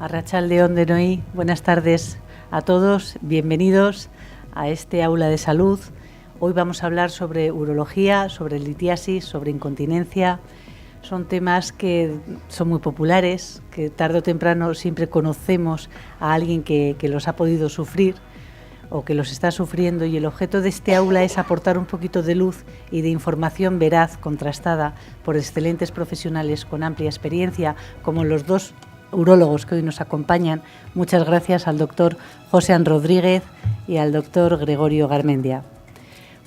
Arratsaldeon denoi, buenas tardes a todos, bienvenidos a este aula de salud. Hoy vamos a hablar sobre urología, sobre litiasis, sobre incontinencia. Son temas que son muy populares, que tarde o temprano siempre conocemos a alguien que los ha podido sufrir o que los está sufriendo, y el objeto de este aula es aportar un poquito de luz y de información veraz, contrastada por excelentes profesionales con amplia experiencia, como los dos urólogos que hoy nos acompañan. Muchas gracias al doctor Josean Rodríguez y al doctor Gregorio Garmendia.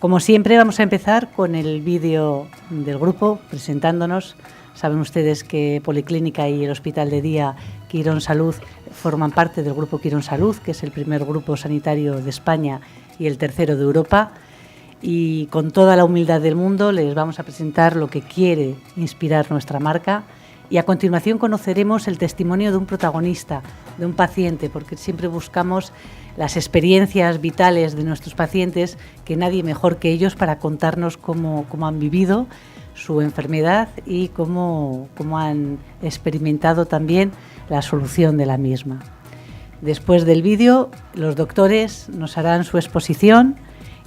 Como siempre, vamos a empezar con el vídeo del grupo presentándonos. Saben ustedes que Policlínica y el Hospital de Día Quirón Salud forman parte del grupo Quirón Salud, que es el primer grupo sanitario de España y el tercero de Europa. Y con toda la humildad del mundo les vamos a presentar lo que quiere inspirar nuestra marca. Y a continuación conoceremos el testimonio de un protagonista, de un paciente, porque siempre buscamos las experiencias vitales de nuestros pacientes, que nadie mejor que ellos para contarnos cómo han vivido su enfermedad y cómo han experimentado también la solución de la misma. Después del vídeo, los doctores nos harán su exposición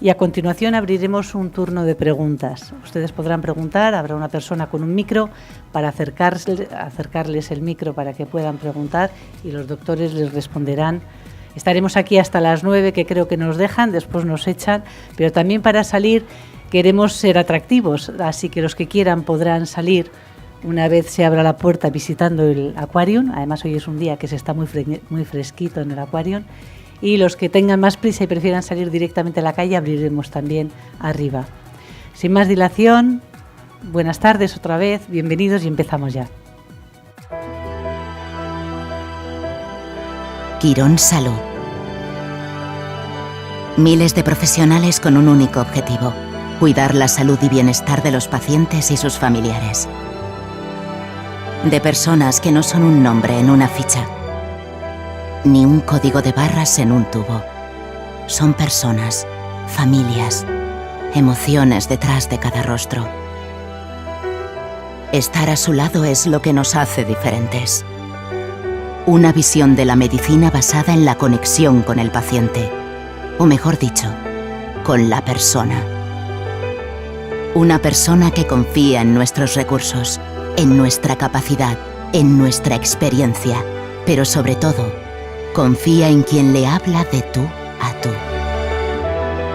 y a continuación abriremos un turno de preguntas. Ustedes podrán preguntar, habrá una persona con un micro para acercarles el micro para que puedan preguntar y los doctores les responderán. Estaremos aquí hasta las 9, que creo que nos dejan, después nos echan, pero también para salir queremos ser atractivos, así que los que quieran podrán salir una vez se abra la puerta visitando el Aquarium. Además hoy es un día que se está muy fresquito en el Aquarium. Y los que tengan más prisa y prefieran salir directamente a la calle, abriremos también arriba. Sin más dilación, buenas tardes otra vez, bienvenidos y empezamos ya. Quirón Salud. Miles de profesionales con un único objetivo: cuidar la salud y bienestar de los pacientes y sus familiares. De personas que no son un nombre en una ficha, ni un código de barras en un tubo. Son personas, familias, emociones detrás de cada rostro. Estar a su lado es lo que nos hace diferentes. Una visión de la medicina basada en la conexión con el paciente, o mejor dicho, con la persona. Una persona que confía en nuestros recursos, en nuestra capacidad, en nuestra experiencia, pero sobre todo, confía en quien le habla de tú a tú.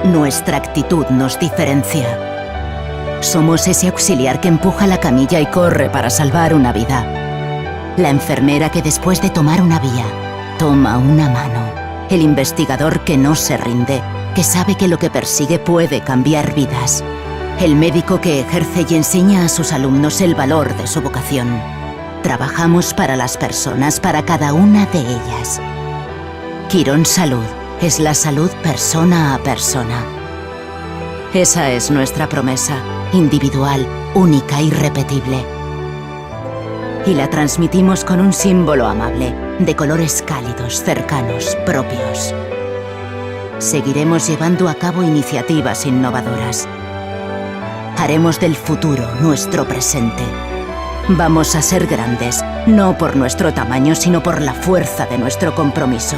Nuestra actitud nos diferencia. Somos ese auxiliar que empuja la camilla y corre para salvar una vida. La enfermera que después de tomar una vía, toma una mano. El investigador que no se rinde, que sabe que lo que persigue puede cambiar vidas. El médico que ejerce y enseña a sus alumnos el valor de su vocación. Trabajamos para las personas, para cada una de ellas. Quirón Salud es la salud persona a persona. Esa es nuestra promesa, individual, única, irrepetible. Y la transmitimos con un símbolo amable, de colores cálidos, cercanos, propios. Seguiremos llevando a cabo iniciativas innovadoras. Haremos del futuro nuestro presente. Vamos a ser grandes, no por nuestro tamaño, sino por la fuerza de nuestro compromiso.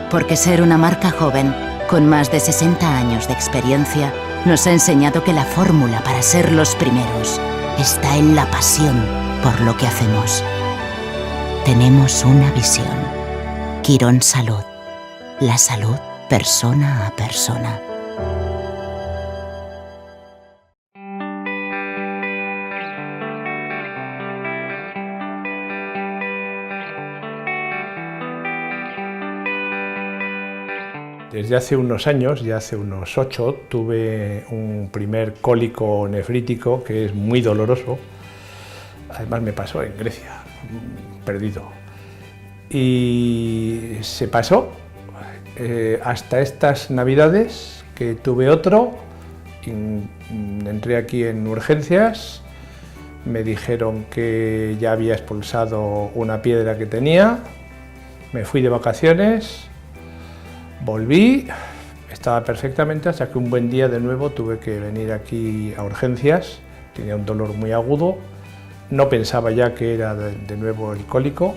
Porque ser una marca joven, con más de 60 años de experiencia, nos ha enseñado que la fórmula para ser los primeros está en la pasión por lo que hacemos. Tenemos una visión. Quirón Salud. La salud persona a persona. Desde hace unos años, ya hace unos 8, tuve un primer cólico nefrítico que es muy doloroso. Además me pasó en Grecia, perdido. Y se pasó hasta estas Navidades, que tuve otro. Entré aquí en urgencias, me dijeron que ya había expulsado una piedra que tenía, me fui de vacaciones. Volví, estaba perfectamente hasta que un buen día de nuevo tuve que venir aquí a urgencias, tenía un dolor muy agudo, no pensaba ya que era de nuevo el cólico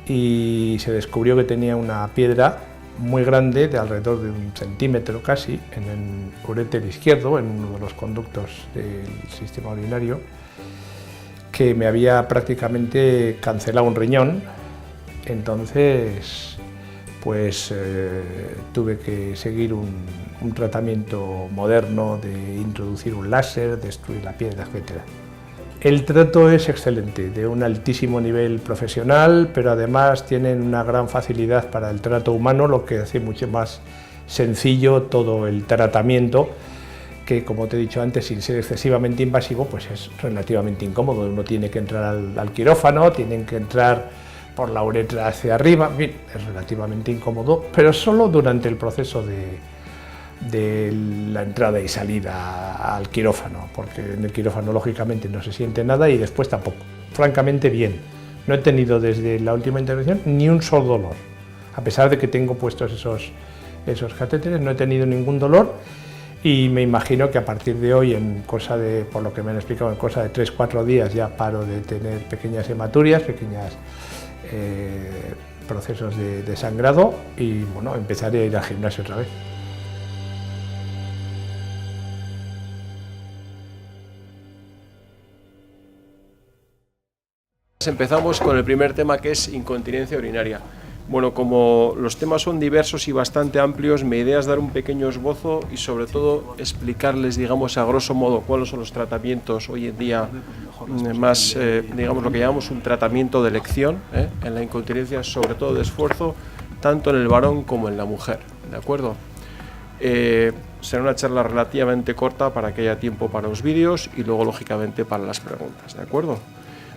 y se descubrió que tenía una piedra muy grande, de alrededor de 1 centímetro casi, en el uréter izquierdo, en uno de los conductos del sistema urinario, que me había prácticamente cancelado un riñón. Entonces, pues tuve que seguir un tratamiento moderno de introducir un láser, destruir la piedra, etc. El trato es excelente, de un altísimo nivel profesional, pero además tienen una gran facilidad para el trato humano, lo que hace mucho más sencillo todo el tratamiento, que, como te he dicho antes, sin ser excesivamente invasivo, pues es relativamente incómodo. Uno tiene que entrar al quirófano, tienen que entrar por la uretra hacia arriba, bien, es relativamente incómodo, pero solo durante el proceso de la entrada y salida al quirófano, porque en el quirófano lógicamente no se siente nada y después tampoco. Francamente bien, no he tenido desde la última intervención ni un solo dolor, a pesar de que tengo puestos esos catéteres, no he tenido ningún dolor. Y me imagino que a partir de hoy, por lo que me han explicado, en cosa de 3-4 días ya paro de tener pequeñas hematuриas, pequeños procesos de sangrado y bueno, empezaré a ir al gimnasio otra vez. Empezamos con el primer tema, que es incontinencia urinaria. Bueno, como los temas son diversos y bastante amplios, mi idea es dar un pequeño esbozo y sobre todo explicarles, digamos, a grosso modo cuáles son los tratamientos hoy en día más, digamos, lo que llamamos un tratamiento de elección en la incontinencia, sobre todo de esfuerzo, tanto en el varón como en la mujer, ¿de acuerdo? Será una charla relativamente corta para que haya tiempo para los vídeos y luego, lógicamente, para las preguntas, ¿de acuerdo?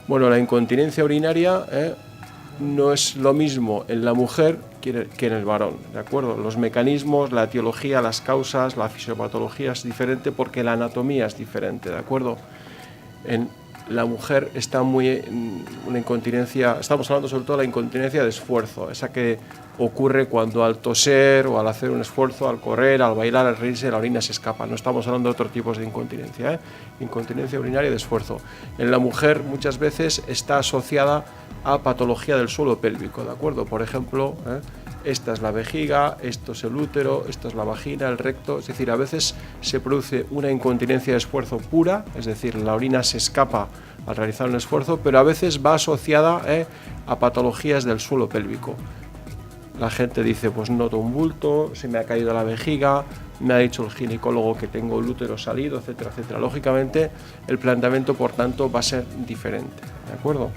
Bueno, la incontinencia urinaria no es lo mismo en la mujer que en el varón, ¿de acuerdo? Los mecanismos, la etiología, las causas, la fisiopatología es diferente porque la anatomía es diferente, ¿de acuerdo? En la mujer está una incontinencia, estamos hablando sobre todo de la incontinencia de esfuerzo, esa que ocurre cuando al toser o al hacer un esfuerzo, al correr, al bailar, al reírse, la orina se escapa. No estamos hablando de otros tipos de incontinencia, incontinencia urinaria de esfuerzo. En la mujer muchas veces está asociada a patología del suelo pélvico, ¿de acuerdo? Por ejemplo, esta es la vejiga, esto es el útero, esto es la vagina, el recto, es decir, a veces se produce una incontinencia de esfuerzo pura, es decir, la orina se escapa al realizar un esfuerzo, pero a veces va asociada a patologías del suelo pélvico. La gente dice, pues noto un bulto, se me ha caído la vejiga, me ha dicho el ginecólogo que tengo el útero salido, etcétera, etcétera. Lógicamente, el planteamiento, por tanto, va a ser diferente, ¿de acuerdo?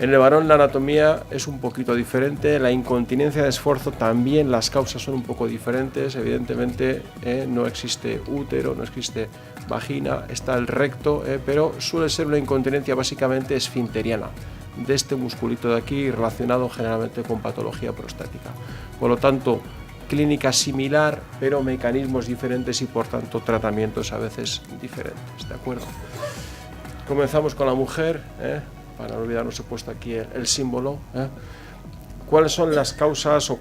En el varón la anatomía es un poquito diferente, la incontinencia de esfuerzo también, las causas son un poco diferentes, evidentemente no existe útero, no existe vagina, está el recto, pero suele ser una incontinencia básicamente esfinteriana, de este musculito de aquí, relacionado generalmente con patología prostática. Por lo tanto, clínica similar, pero mecanismos diferentes y por tanto tratamientos a veces diferentes, ¿de acuerdo? Comenzamos con la mujer, para no olvidarnos, he puesto aquí el símbolo. ¿Cuáles son las causas o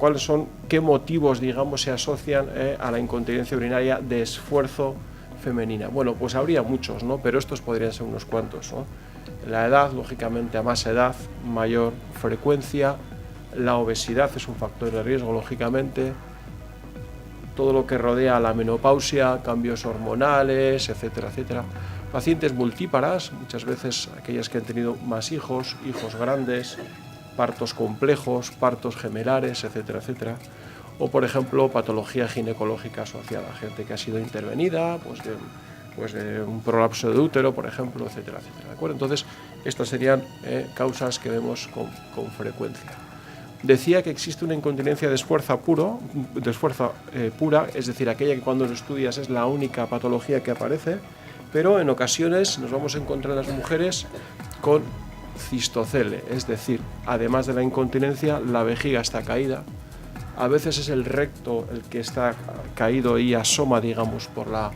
qué motivos, digamos, se asocian a la incontinencia urinaria de esfuerzo femenina? Bueno, pues habría muchos, ¿no? Pero estos podrían ser unos cuantos, ¿no? La edad, lógicamente, a más edad, mayor frecuencia. La obesidad es un factor de riesgo, lógicamente. Todo lo que rodea a la menopausia, cambios hormonales, etcétera, etcétera. Pacientes multíparas, muchas veces aquellas que han tenido más hijos, hijos grandes, partos complejos, partos gemelares, etcétera, etcétera. O, por ejemplo, patología ginecológica asociada, gente que ha sido intervenida, pues de un prolapso de útero, por ejemplo, etcétera, etcétera. ¿De acuerdo? Entonces, estas serían causas que vemos con frecuencia. Decía que existe una incontinencia de esfuerzo pura, es decir, aquella que cuando lo estudias es la única patología que aparece, pero en ocasiones nos vamos a encontrar en las mujeres con cistocele, es decir, además de la incontinencia, la vejiga está caída, a veces es el recto el que está caído y asoma, digamos, por la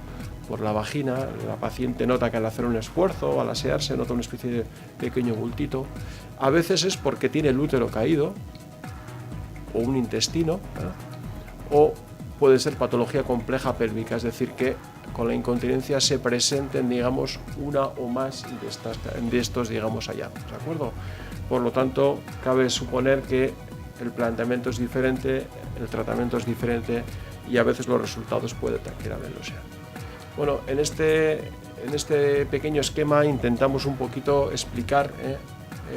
vagina, la paciente nota que al hacer un esfuerzo o al asearse nota una especie de pequeño bultito, a veces es porque tiene el útero caído o un intestino, o puede ser patología compleja pélvica, es decir, que con la incontinencia se presenten, digamos, una o más de estos, digamos, hallazgos, ¿de acuerdo? Por lo tanto, cabe suponer que el planteamiento es diferente, el tratamiento es diferente y a veces los resultados puede que también lo sean. Bueno, en este pequeño esquema intentamos un poquito explicar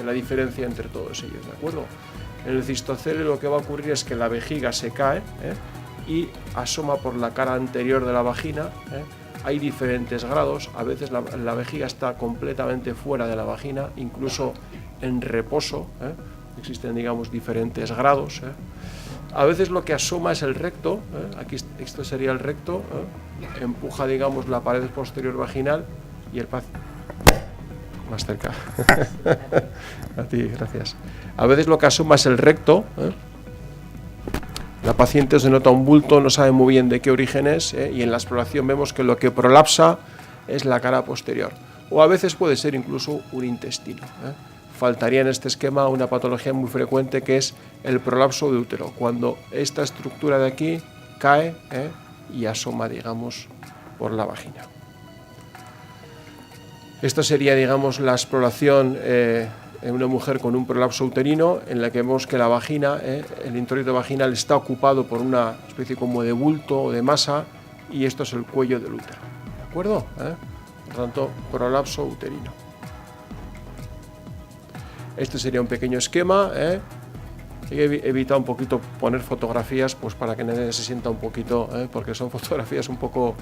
la diferencia entre todos ellos, ¿de acuerdo? En el cistoceles lo que va a ocurrir es que la vejiga se cae y asoma por la cara anterior de la vagina. Hay diferentes grados, a veces la vejiga está completamente fuera de la vagina, incluso en reposo, existen, digamos, diferentes grados. A veces lo que asoma es el recto, aquí esto sería el recto, empuja, digamos, la pared posterior vaginal y el paciente... Más cerca. A ti, gracias. A veces lo que asoma es el recto. La paciente se nota un bulto, no sabe muy bien de qué origen es, y en la exploración vemos que lo que prolapsa es la cara posterior. O a veces puede ser incluso un intestino. Faltaría en este esquema una patología muy frecuente que es el prolapso de útero, cuando esta estructura de aquí cae y asoma, digamos, por la vagina. Esto sería, digamos, la exploración en una mujer con un prolapso uterino, en la que vemos que la vagina, el introito vaginal está ocupado por una especie como de bulto o de masa, y esto es el cuello del útero. ¿De acuerdo? Por tanto, prolapso uterino. Este sería un pequeño esquema. He evitado un poquito poner fotografías, pues para que nadie se sienta un poquito, porque son fotografías un poco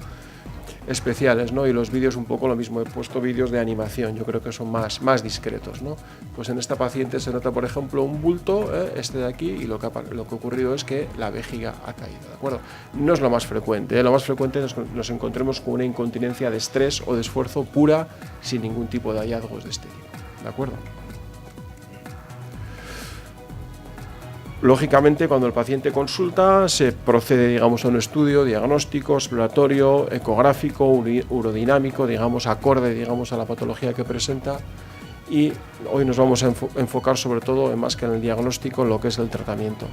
especiales, ¿no? Y los vídeos un poco lo mismo, he puesto vídeos de animación, yo creo que son más discretos, ¿no? Pues en esta paciente se nota, por ejemplo, un bulto, este de aquí, y lo que ha ocurrido es que la vejiga ha caído, ¿de acuerdo? No es lo más frecuente, lo más frecuente es que nos encontremos con una incontinencia de estrés o de esfuerzo pura, sin ningún tipo de hallazgos de este tipo, ¿de acuerdo? Lógicamente, cuando el paciente consulta, se procede, digamos, a un estudio diagnóstico, exploratorio, ecográfico, urodinámico, digamos, acorde, digamos, a la patología que presenta, y hoy nos vamos a enfocar sobre todo, más que en el diagnóstico, en lo que es el tratamiento.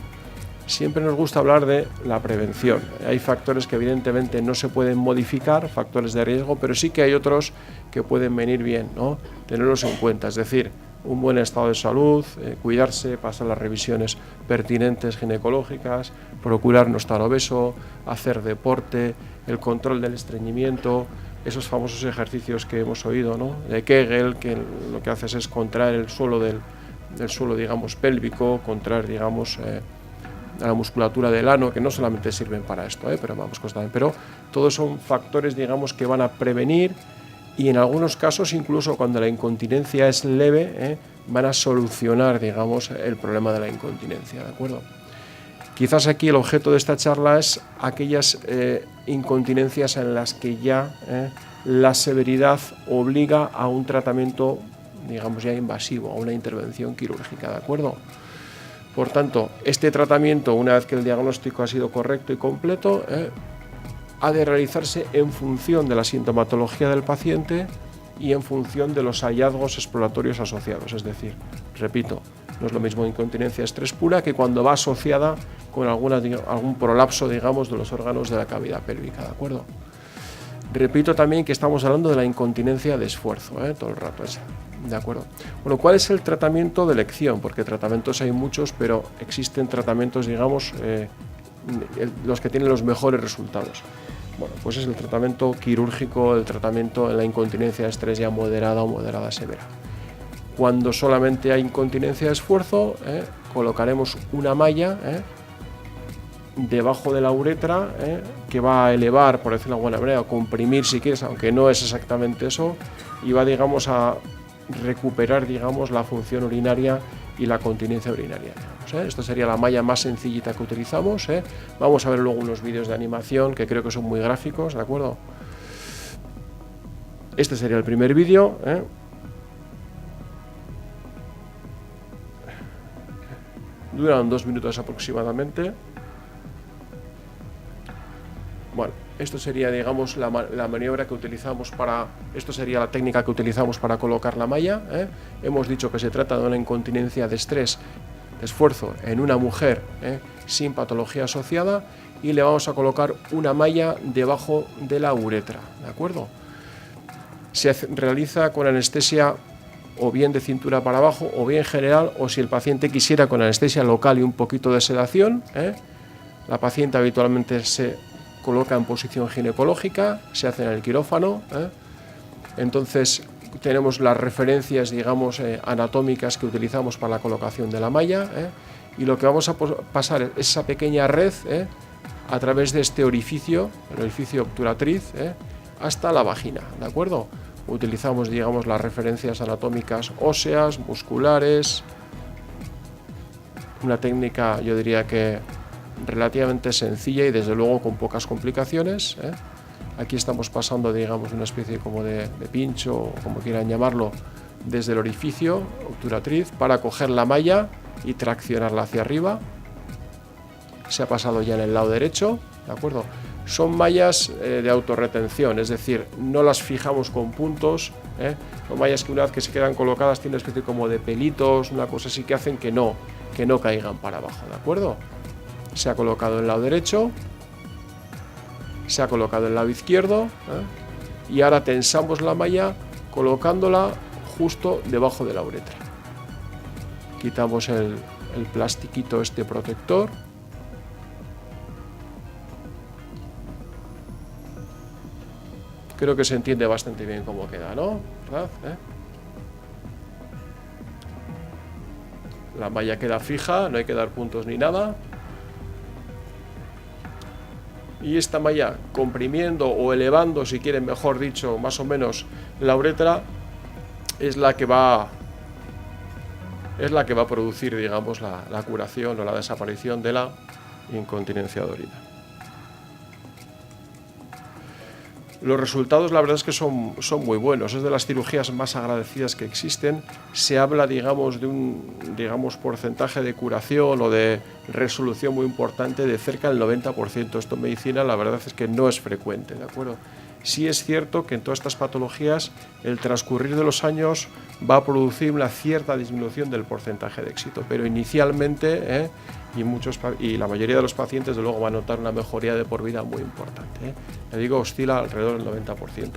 Siempre nos gusta hablar de la prevención. Hay factores que evidentemente no se pueden modificar, factores de riesgo, pero sí que hay otros que pueden venir bien, ¿no? Tenerlos en cuenta, es decir, un buen estado de salud, cuidarse, pasar las revisiones pertinentes ginecológicas, procurar no estar obeso, hacer deporte, el control del estreñimiento, esos famosos ejercicios que hemos oído, ¿no? De Kegel, que lo que haces es contraer el suelo del suelo, digamos, pélvico, contraer, digamos, a la musculatura del ano, que no solamente sirven para esto, pero vamos, pero todos son factores, digamos, que van a prevenir, y en algunos casos, incluso cuando la incontinencia es leve, van a solucionar, digamos, el problema de la incontinencia, ¿de acuerdo? Quizás aquí el objeto de esta charla es aquellas incontinencias en las que ya la severidad obliga a un tratamiento, digamos, ya invasivo, a una intervención quirúrgica, ¿de acuerdo? Por tanto, este tratamiento, una vez que el diagnóstico ha sido correcto y completo, ha de realizarse en función de la sintomatología del paciente y en función de los hallazgos exploratorios asociados. Es decir, repito, no es lo mismo incontinencia estrés pura que cuando va asociada con algún prolapso, digamos, de los órganos de la cavidad pélvica, ¿de acuerdo? Repito también que estamos hablando de la incontinencia de esfuerzo, todo el rato esa, ¿de acuerdo? Bueno, ¿cuál es el tratamiento de elección? Porque tratamientos hay muchos, pero existen tratamientos, digamos, los que tienen los mejores resultados. Bueno, pues es el tratamiento quirúrgico, el tratamiento en la incontinencia de estrés ya moderada o moderada severa. Cuando solamente hay incontinencia de esfuerzo, colocaremos una malla debajo de la uretra, que va a elevar, por decirlo de alguna manera, o comprimir si quieres, aunque no es exactamente eso, y va, digamos, a recuperar, digamos, la función urinaria y la continencia urinaria. Esta sería la malla más sencillita que utilizamos. Vamos a ver luego unos vídeos de animación que creo que son muy gráficos, ¿de acuerdo? Este sería el primer vídeo. Duran 2 minutos aproximadamente. Bueno, esto sería, digamos, la maniobra que utilizamos para... Esto sería la técnica que utilizamos para colocar la malla. Hemos dicho que se trata de una incontinencia de estrés, de esfuerzo en una mujer sin patología asociada, y le vamos a colocar una malla debajo de la uretra, ¿de acuerdo? Se realiza con anestesia o bien de cintura para abajo, o bien general, o si el paciente quisiera con anestesia local y un poquito de sedación. La paciente habitualmente se coloca en posición ginecológica, se hace en el quirófano. Entonces tenemos las referencias, digamos, anatómicas que utilizamos para la colocación de la malla, y lo que vamos a pasar es esa pequeña red a través de este orificio, el orificio obturatriz, hasta la vagina, ¿de acuerdo? Utilizamos, digamos, las referencias anatómicas óseas, musculares, una técnica, yo diría que relativamente sencilla y desde luego con pocas complicaciones. Aquí estamos pasando, digamos, una especie como de pincho, o como quieran llamarlo, desde el orificio obturatriz para coger la malla y traccionarla hacia arriba. Se ha pasado ya en el lado derecho, ¿de acuerdo? Son mallas de autorretención, es decir, no las fijamos con puntos, son mallas que una vez que se quedan colocadas tienen una especie como de pelitos, una cosa así que hacen que no caigan para abajo, ¿de acuerdo? Se ha colocado en el lado derecho, se ha colocado en el lado izquierdo, y ahora tensamos la malla colocándola justo debajo de la uretra. Quitamos el plastiquito este protector. Creo que se entiende bastante bien cómo queda, ¿no? ¿Verdad? La malla queda fija, no hay que dar puntos ni nada. Y esta malla, comprimiendo o elevando, si quieren, mejor dicho, más o menos la uretra, es la que va a producir, digamos, la curación o la desaparición de la incontinencia de orina. Los resultados, la verdad es que son muy buenos. Es de las cirugías más agradecidas que existen. Se habla, digamos, de un porcentaje de curación o de resolución muy importante de cerca del 90%. Esto en medicina, la verdad es que no es frecuente, ¿de acuerdo? Sí es cierto que en todas estas patologías el transcurrir de los años va a producir una cierta disminución del porcentaje de éxito, pero inicialmente y la mayoría de los pacientes de luego van a notar una mejoría de por vida muy importante. Le digo, oscila alrededor del 90%.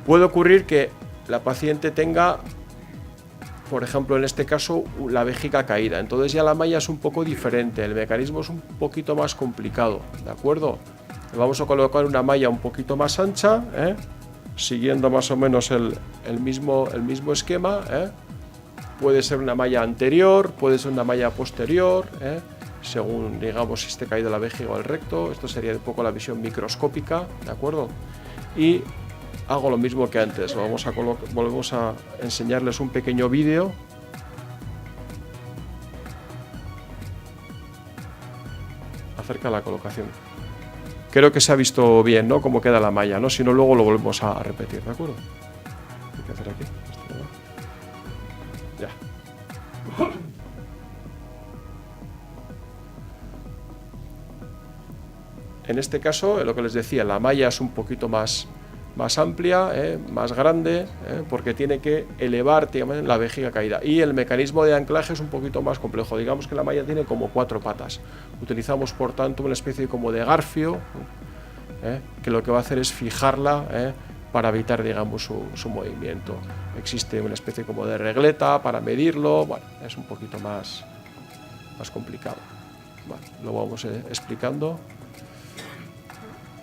Puede ocurrir que la paciente tenga, por ejemplo, en este caso, la vejiga caída, entonces ya la malla es un poco diferente, el mecanismo es un poquito más complicado, ¿de acuerdo? Vamos a colocar una malla un poquito más ancha, siguiendo más o menos el mismo esquema. Puede ser una malla anterior, puede ser una malla posterior, según, digamos, si esté caído la vejiga o el recto. Esto sería un poco la visión microscópica, ¿de acuerdo? Y hago lo mismo que antes. Volvemos a enseñarles un pequeño vídeo. Acerca de la colocación. Creo que se ha visto bien, ¿no? Cómo queda la malla, ¿no? Si no, luego lo volvemos a repetir, ¿de acuerdo? ¿Qué hay que hacer aquí? Ya. En este caso, lo que les decía, la malla es un poquito más amplia, más grande, porque tiene que elevar, digamos, la vejiga caída. Y el mecanismo de anclaje es un poquito más complejo. Digamos que la malla tiene como 4 patas. Utilizamos, por tanto, una especie como de garfio, que lo que va a hacer es fijarla para evitar, digamos, su movimiento. Existe una especie como de regleta para medirlo. Bueno, es un poquito más complicado. Bueno, lo vamos explicando.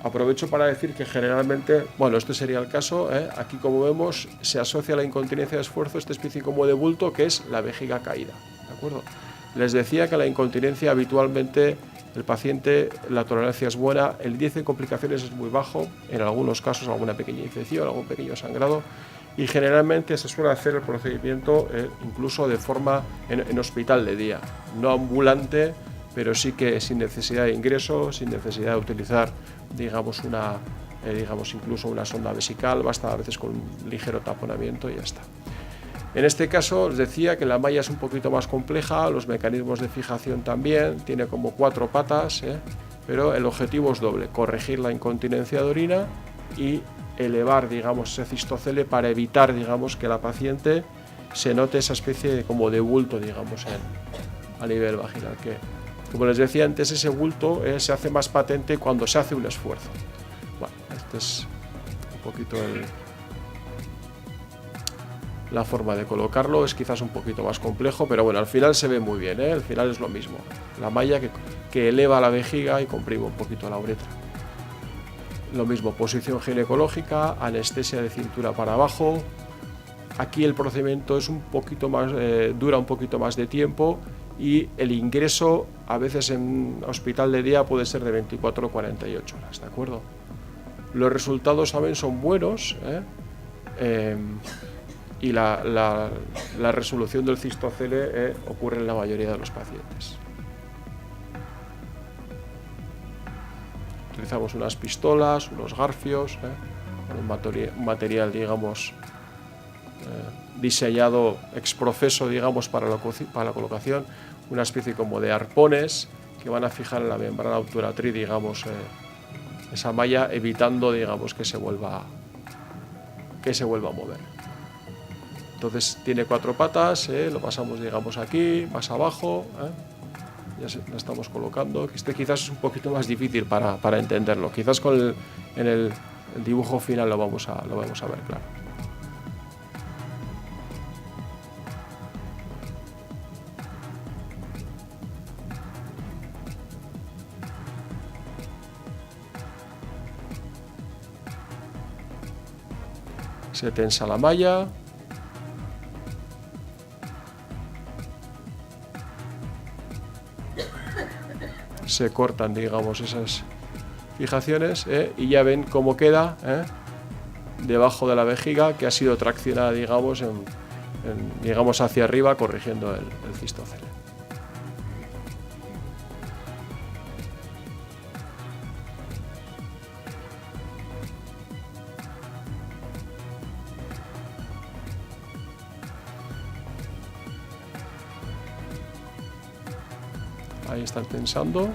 Aprovecho para decir que generalmente, bueno, este sería el caso, aquí como vemos se asocia a la incontinencia de esfuerzo esta especie como de bulto que es la vejiga caída, ¿de acuerdo? Les decía que la incontinencia habitualmente el paciente, la tolerancia es buena, el índice de complicaciones es muy bajo, en algunos casos alguna pequeña infección, algún pequeño sangrado, y generalmente se suele hacer el procedimiento incluso de forma en hospital de día, no ambulante, pero sí que sin necesidad de ingreso, sin necesidad de utilizar, digamos, incluso una sonda vesical, basta a veces con un ligero taponamiento y ya está. En este caso les decía que la malla es un poquito más compleja, los mecanismos de fijación también, tiene como 4 patas, pero el objetivo es doble, corregir la incontinencia de orina y elevar, digamos, ese cistocele para evitar, digamos, que la paciente se note esa especie de, como de bulto, digamos, a nivel vaginal, que, como les decía antes, ese bulto se hace más patente cuando se hace un esfuerzo. Bueno, este es un poquito la forma de colocarlo es quizás un poquito más complejo, pero bueno, al final se ve muy bien, ¿eh? Al final es lo mismo, la malla que eleva la vejiga y comprime un poquito la uretra. Lo mismo, posición ginecológica, anestesia de cintura para abajo. Aquí el procedimiento es un poquito más, dura un poquito más de tiempo, y el ingreso a veces en hospital de día puede ser de 24 o 48 horas, ¿de acuerdo? Los resultados también son buenos, y la resolución del cistocele ocurre en la mayoría de los pacientes. Utilizamos unas pistolas, unos garfios, un material, digamos, diseñado ex profeso, digamos, para la colocación, una especie como de arpones que van a fijar en la membrana obturatriz, digamos, esa malla, evitando, digamos, que se vuelva a mover. Entonces tiene 4 patas, lo pasamos, digamos, aquí, más abajo, ya la estamos colocando. Este quizás es un poquito más difícil para entenderlo, quizás en el dibujo final lo vamos a ver claro. Se tensa la malla. Se cortan, digamos, esas fijaciones, y ya ven cómo queda debajo de la vejiga, que ha sido traccionada, digamos, digamos hacia arriba, corrigiendo el cistocele. Ahí están tensando.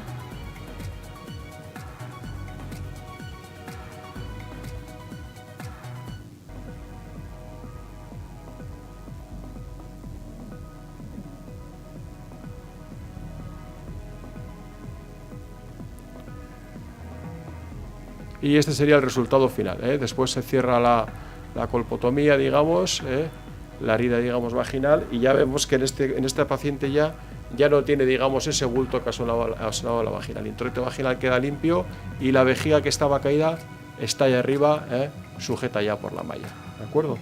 Y este sería el resultado final, Después se cierra la colpotomía, digamos, la herida, digamos, vaginal, y ya vemos que en esta paciente ya no tiene, digamos, ese bulto que ha sonado la vagina. El introito vaginal queda limpio y la vejiga que estaba caída está ahí arriba, sujeta ya por la malla, ¿de acuerdo?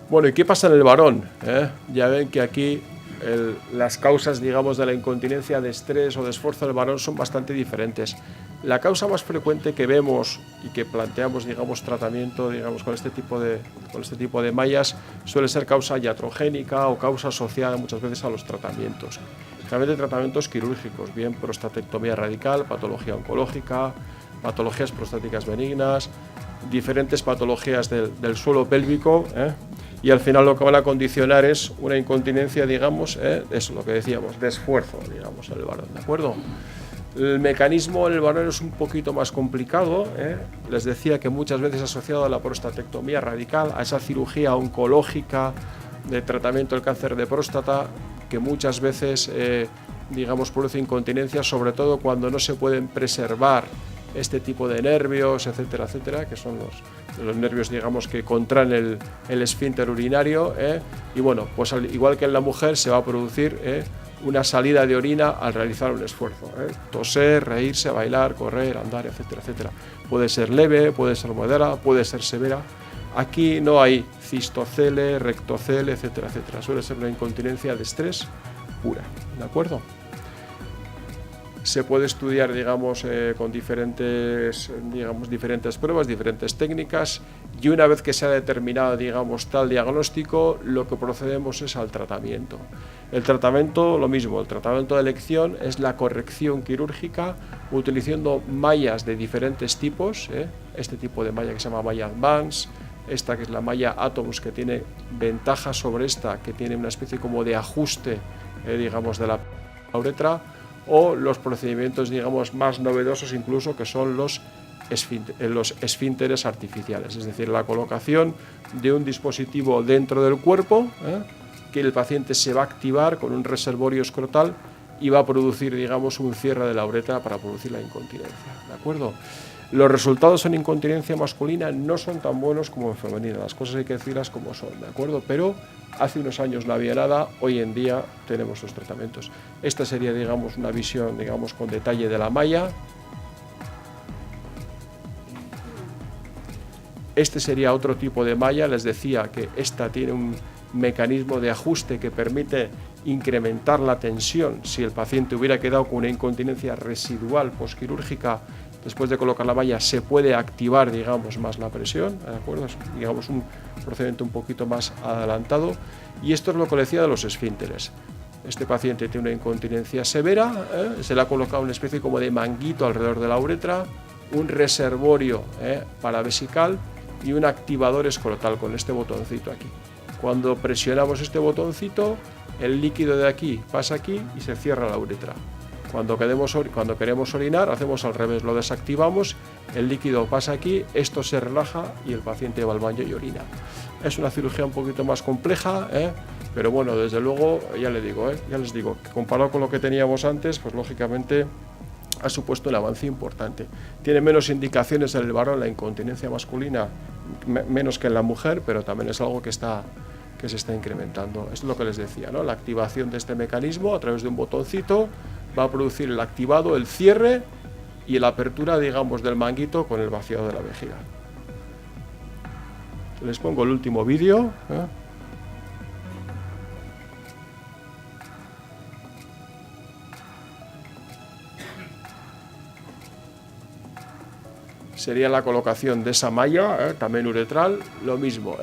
Bueno, ¿y qué pasa en el varón? Ya ven que aquí las causas, digamos, de la incontinencia de estrés o de esfuerzo del varón son bastante diferentes. La causa más frecuente que vemos y que planteamos, digamos, tratamiento, digamos, con este tipo de mallas suele ser causa iatrogénica o causa asociada muchas veces a los tratamientos. Generalmente tratamientos quirúrgicos, bien prostatectomía radical, patología oncológica, patologías prostáticas benignas, diferentes patologías del suelo pélvico, y al final lo que van a condicionar es una incontinencia, digamos, eso, lo que decíamos, de esfuerzo, digamos, en el varón, ¿de acuerdo? El mecanismo en el varón es un poquito más complicado, Les decía que muchas veces asociado a la prostatectomía radical, a esa cirugía oncológica de tratamiento del cáncer de próstata, que muchas veces, digamos, produce incontinencia, sobre todo cuando no se pueden preservar este tipo de nervios, etcétera, etcétera, que son los nervios, digamos, que contraen el esfínter urinario, y bueno, pues igual que en la mujer se va a producir una salida de orina al realizar un esfuerzo, toser, reírse, bailar, correr, andar, etcétera, etcétera. Puede ser leve, puede ser moderada, puede ser severa. Aquí no hay cistocele, rectocele, etcétera, etcétera. Suele ser una incontinencia de estrés pura, ¿de acuerdo? Se puede estudiar, digamos, con diferentes pruebas, diferentes técnicas, y una vez que se ha determinado, digamos, tal diagnóstico, lo que procedemos es al tratamiento. El tratamiento, lo mismo, el tratamiento de elección es la corrección quirúrgica utilizando mallas de diferentes tipos, este tipo de malla que se llama malla Advance, esta que es la malla Atoms, que tiene ventaja sobre esta, que tiene una especie como de ajuste, digamos, de la uretra, o los procedimientos, digamos, más novedosos incluso, que son los esfínteres artificiales, es decir, la colocación de un dispositivo dentro del cuerpo, que el paciente se va a activar con un reservorio escrotal y va a producir, digamos, un cierre de la uretra para producir la incontinencia, ¿de acuerdo? Los resultados en incontinencia masculina no son tan buenos como en femenina, las cosas hay que decirlas como son, ¿de acuerdo? Pero hace unos años no había nada, hoy en día tenemos los tratamientos. Esta sería, digamos, una visión, digamos, con detalle de la malla. Este sería otro tipo de malla, les decía que esta tiene un mecanismo de ajuste que permite incrementar la tensión si el paciente hubiera quedado con una incontinencia residual posquirúrgica. Después de colocar la malla se puede activar, digamos, más la presión, ¿de acuerdo? Es, digamos, un procedimiento un poquito más adelantado. Y esto es lo que le decía de los esfínteres. Este paciente tiene una incontinencia severa, se le ha colocado una especie como de manguito alrededor de la uretra, un reservorio paravesical y un activador escrotal con este botoncito aquí. Cuando presionamos este botoncito, el líquido de aquí pasa aquí y se cierra la uretra. Cuando queremos orinar, hacemos al revés, lo desactivamos, el líquido pasa aquí, esto se relaja y el paciente va al baño y orina. Es una cirugía un poquito más compleja, pero bueno, desde luego, ya les digo, que comparado con lo que teníamos antes, pues lógicamente ha supuesto un avance importante. Tiene menos indicaciones en el varón la incontinencia masculina, menos que en la mujer, pero también es algo que se está incrementando. Esto es lo que les decía, ¿no? La activación de este mecanismo a través de un botoncito va a producir el activado, el cierre y la apertura, digamos, del manguito con el vaciado de la vejiga. Les pongo el último vídeo. Sería la colocación de esa malla, también uretral, lo mismo,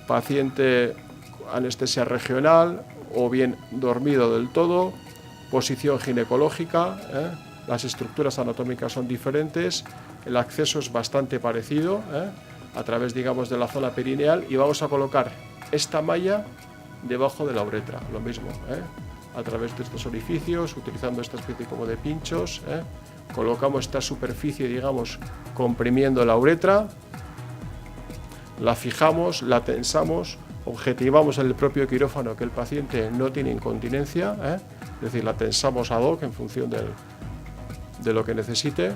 paciente anestesia regional o bien dormido del todo, posición ginecológica, las estructuras anatómicas son diferentes, el acceso es bastante parecido, a través, digamos, de la zona perineal, y vamos a colocar esta malla debajo de la uretra, lo mismo, a través de estos orificios, utilizando esta especie como de pinchos, colocamos esta superficie, digamos, comprimiendo la uretra, la fijamos, la tensamos, objetivamos en el propio quirófano que el paciente no tiene incontinencia, es decir, la tensamos ad hoc en función de lo que necesite.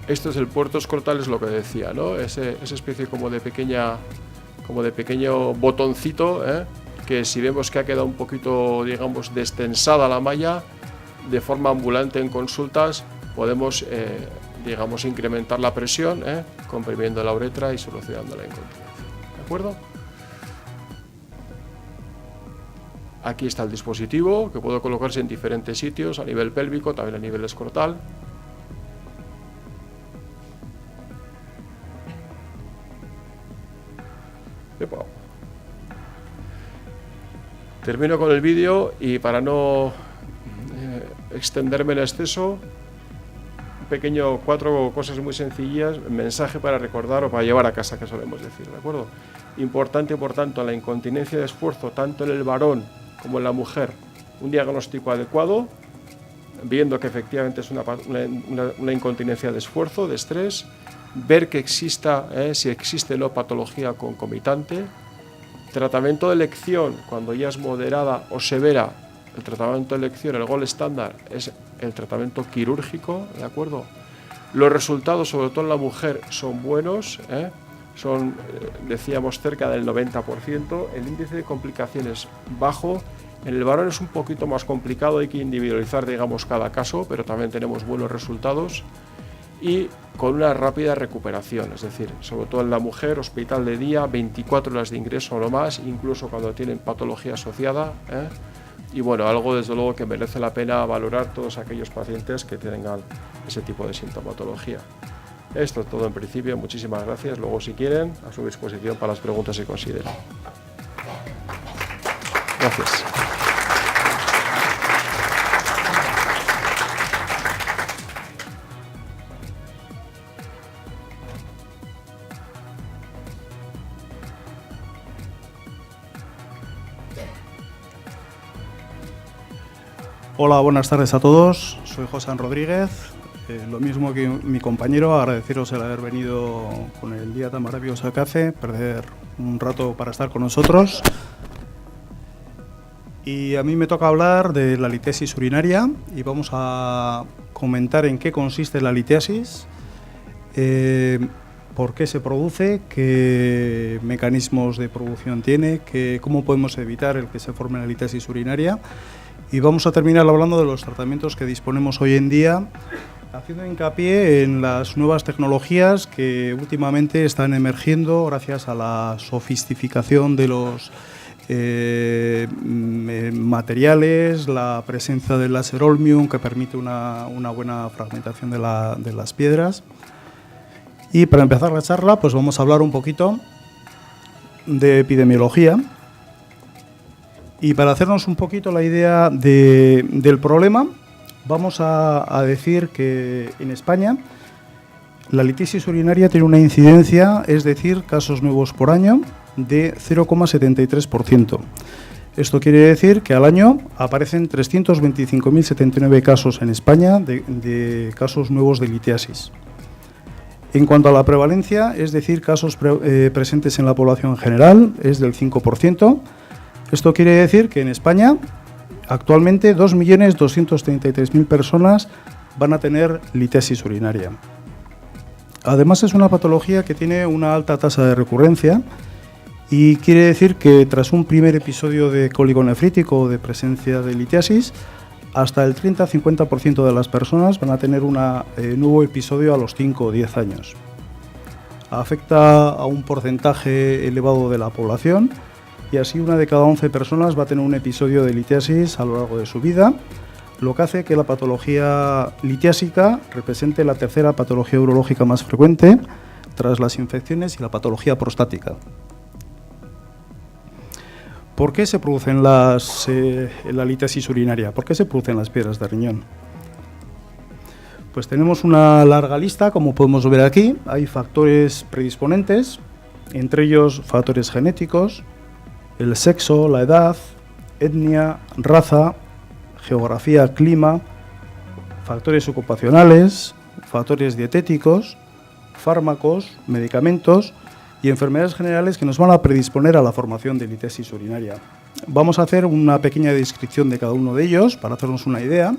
Esto es el puerto escrotal, es lo que decía, ¿no? Esa especie como de pequeño botoncito, que si vemos que ha quedado un poquito, digamos, destensada la malla, de forma ambulante en consultas podemos, digamos, incrementar la presión, comprimiendo la uretra y solucionando la incontinencia. ¿De acuerdo? Aquí está el dispositivo, que puede colocarse en diferentes sitios, a nivel pélvico, también a nivel escrotal. Termino con el vídeo y para no extenderme en exceso, cuatro cosas muy sencillas, mensaje para recordar o para llevar a casa, que solemos decir, ¿de acuerdo? Importante, por tanto, la incontinencia de esfuerzo, tanto en el varón como en la mujer, un diagnóstico adecuado, viendo que efectivamente es una incontinencia de esfuerzo, de estrés, ver que exista, si existe o no patología concomitante, tratamiento de elección, cuando ya es moderada o severa, el tratamiento de elección, el gold estándar, es el tratamiento quirúrgico, ¿de acuerdo? Los resultados, sobre todo en la mujer, son buenos, son, decíamos, cerca del 90%, el índice de complicaciones bajo. En el varón es un poquito más complicado, hay que individualizar, digamos, cada caso, pero también tenemos buenos resultados y con una rápida recuperación, es decir, sobre todo en la mujer, hospital de día, 24 horas de ingreso o no más, incluso cuando tienen patología asociada, y bueno, algo desde luego que merece la pena valorar todos aquellos pacientes que tengan ese tipo de sintomatología. Esto es todo en principio, muchísimas gracias, luego si quieren, a su disposición para las preguntas que consideren. Gracias. Hola, buenas tardes a todos. Soy José Rodríguez, Lo mismo que mi compañero, agradeceros el haber venido con el día tan maravilloso que hace, perder un rato para estar con nosotros. Y a mí me toca hablar de la litiasis urinaria y vamos a comentar en qué consiste la litiasis, por qué se produce, qué mecanismos de producción tiene, cómo podemos evitar el que se forme la litiasis urinaria. Y vamos a terminar hablando de los tratamientos que disponemos hoy en día, haciendo hincapié en las nuevas tecnologías que últimamente están emergiendo gracias a la sofisticación de los materiales, la presencia del láser Olmium, que permite una buena fragmentación de las piedras. Y para empezar la charla, pues vamos a hablar un poquito de epidemiología. Y para hacernos un poquito la idea del problema, vamos a decir que en España la litiasis urinaria tiene una incidencia, es decir, casos nuevos por año, de 0,73%. Esto quiere decir que al año aparecen 325.079 casos en España de casos nuevos de litiasis. En cuanto a la prevalencia, es decir, casos presentes en la población en general, es del 5%. Esto quiere decir que en España actualmente 2.233.000 personas van a tener litiasis urinaria. Además es una patología que tiene una alta tasa de recurrencia y quiere decir que tras un primer episodio de cólico nefrítico o de presencia de litiasis, hasta el 30-50% de las personas van a tener un nuevo episodio a los 5 o 10 años. Afecta a un porcentaje elevado de la población y así una de cada 11 personas va a tener un episodio de litiasis a lo largo de su vida, lo que hace que la patología litiásica represente la tercera patología urológica más frecuente tras las infecciones y la patología prostática. ¿Por qué se producen la litiasis urinaria? ¿Por qué se producen las piedras de riñón? Pues tenemos una larga lista, como podemos ver aquí. Hay factores predisponentes, entre ellos factores genéticos, el sexo, la edad, etnia, raza, geografía, clima, factores ocupacionales, factores dietéticos, fármacos, medicamentos y enfermedades generales que nos van a predisponer a la formación de litiasis urinaria. Vamos a hacer una pequeña descripción de cada uno de ellos para hacernos una idea.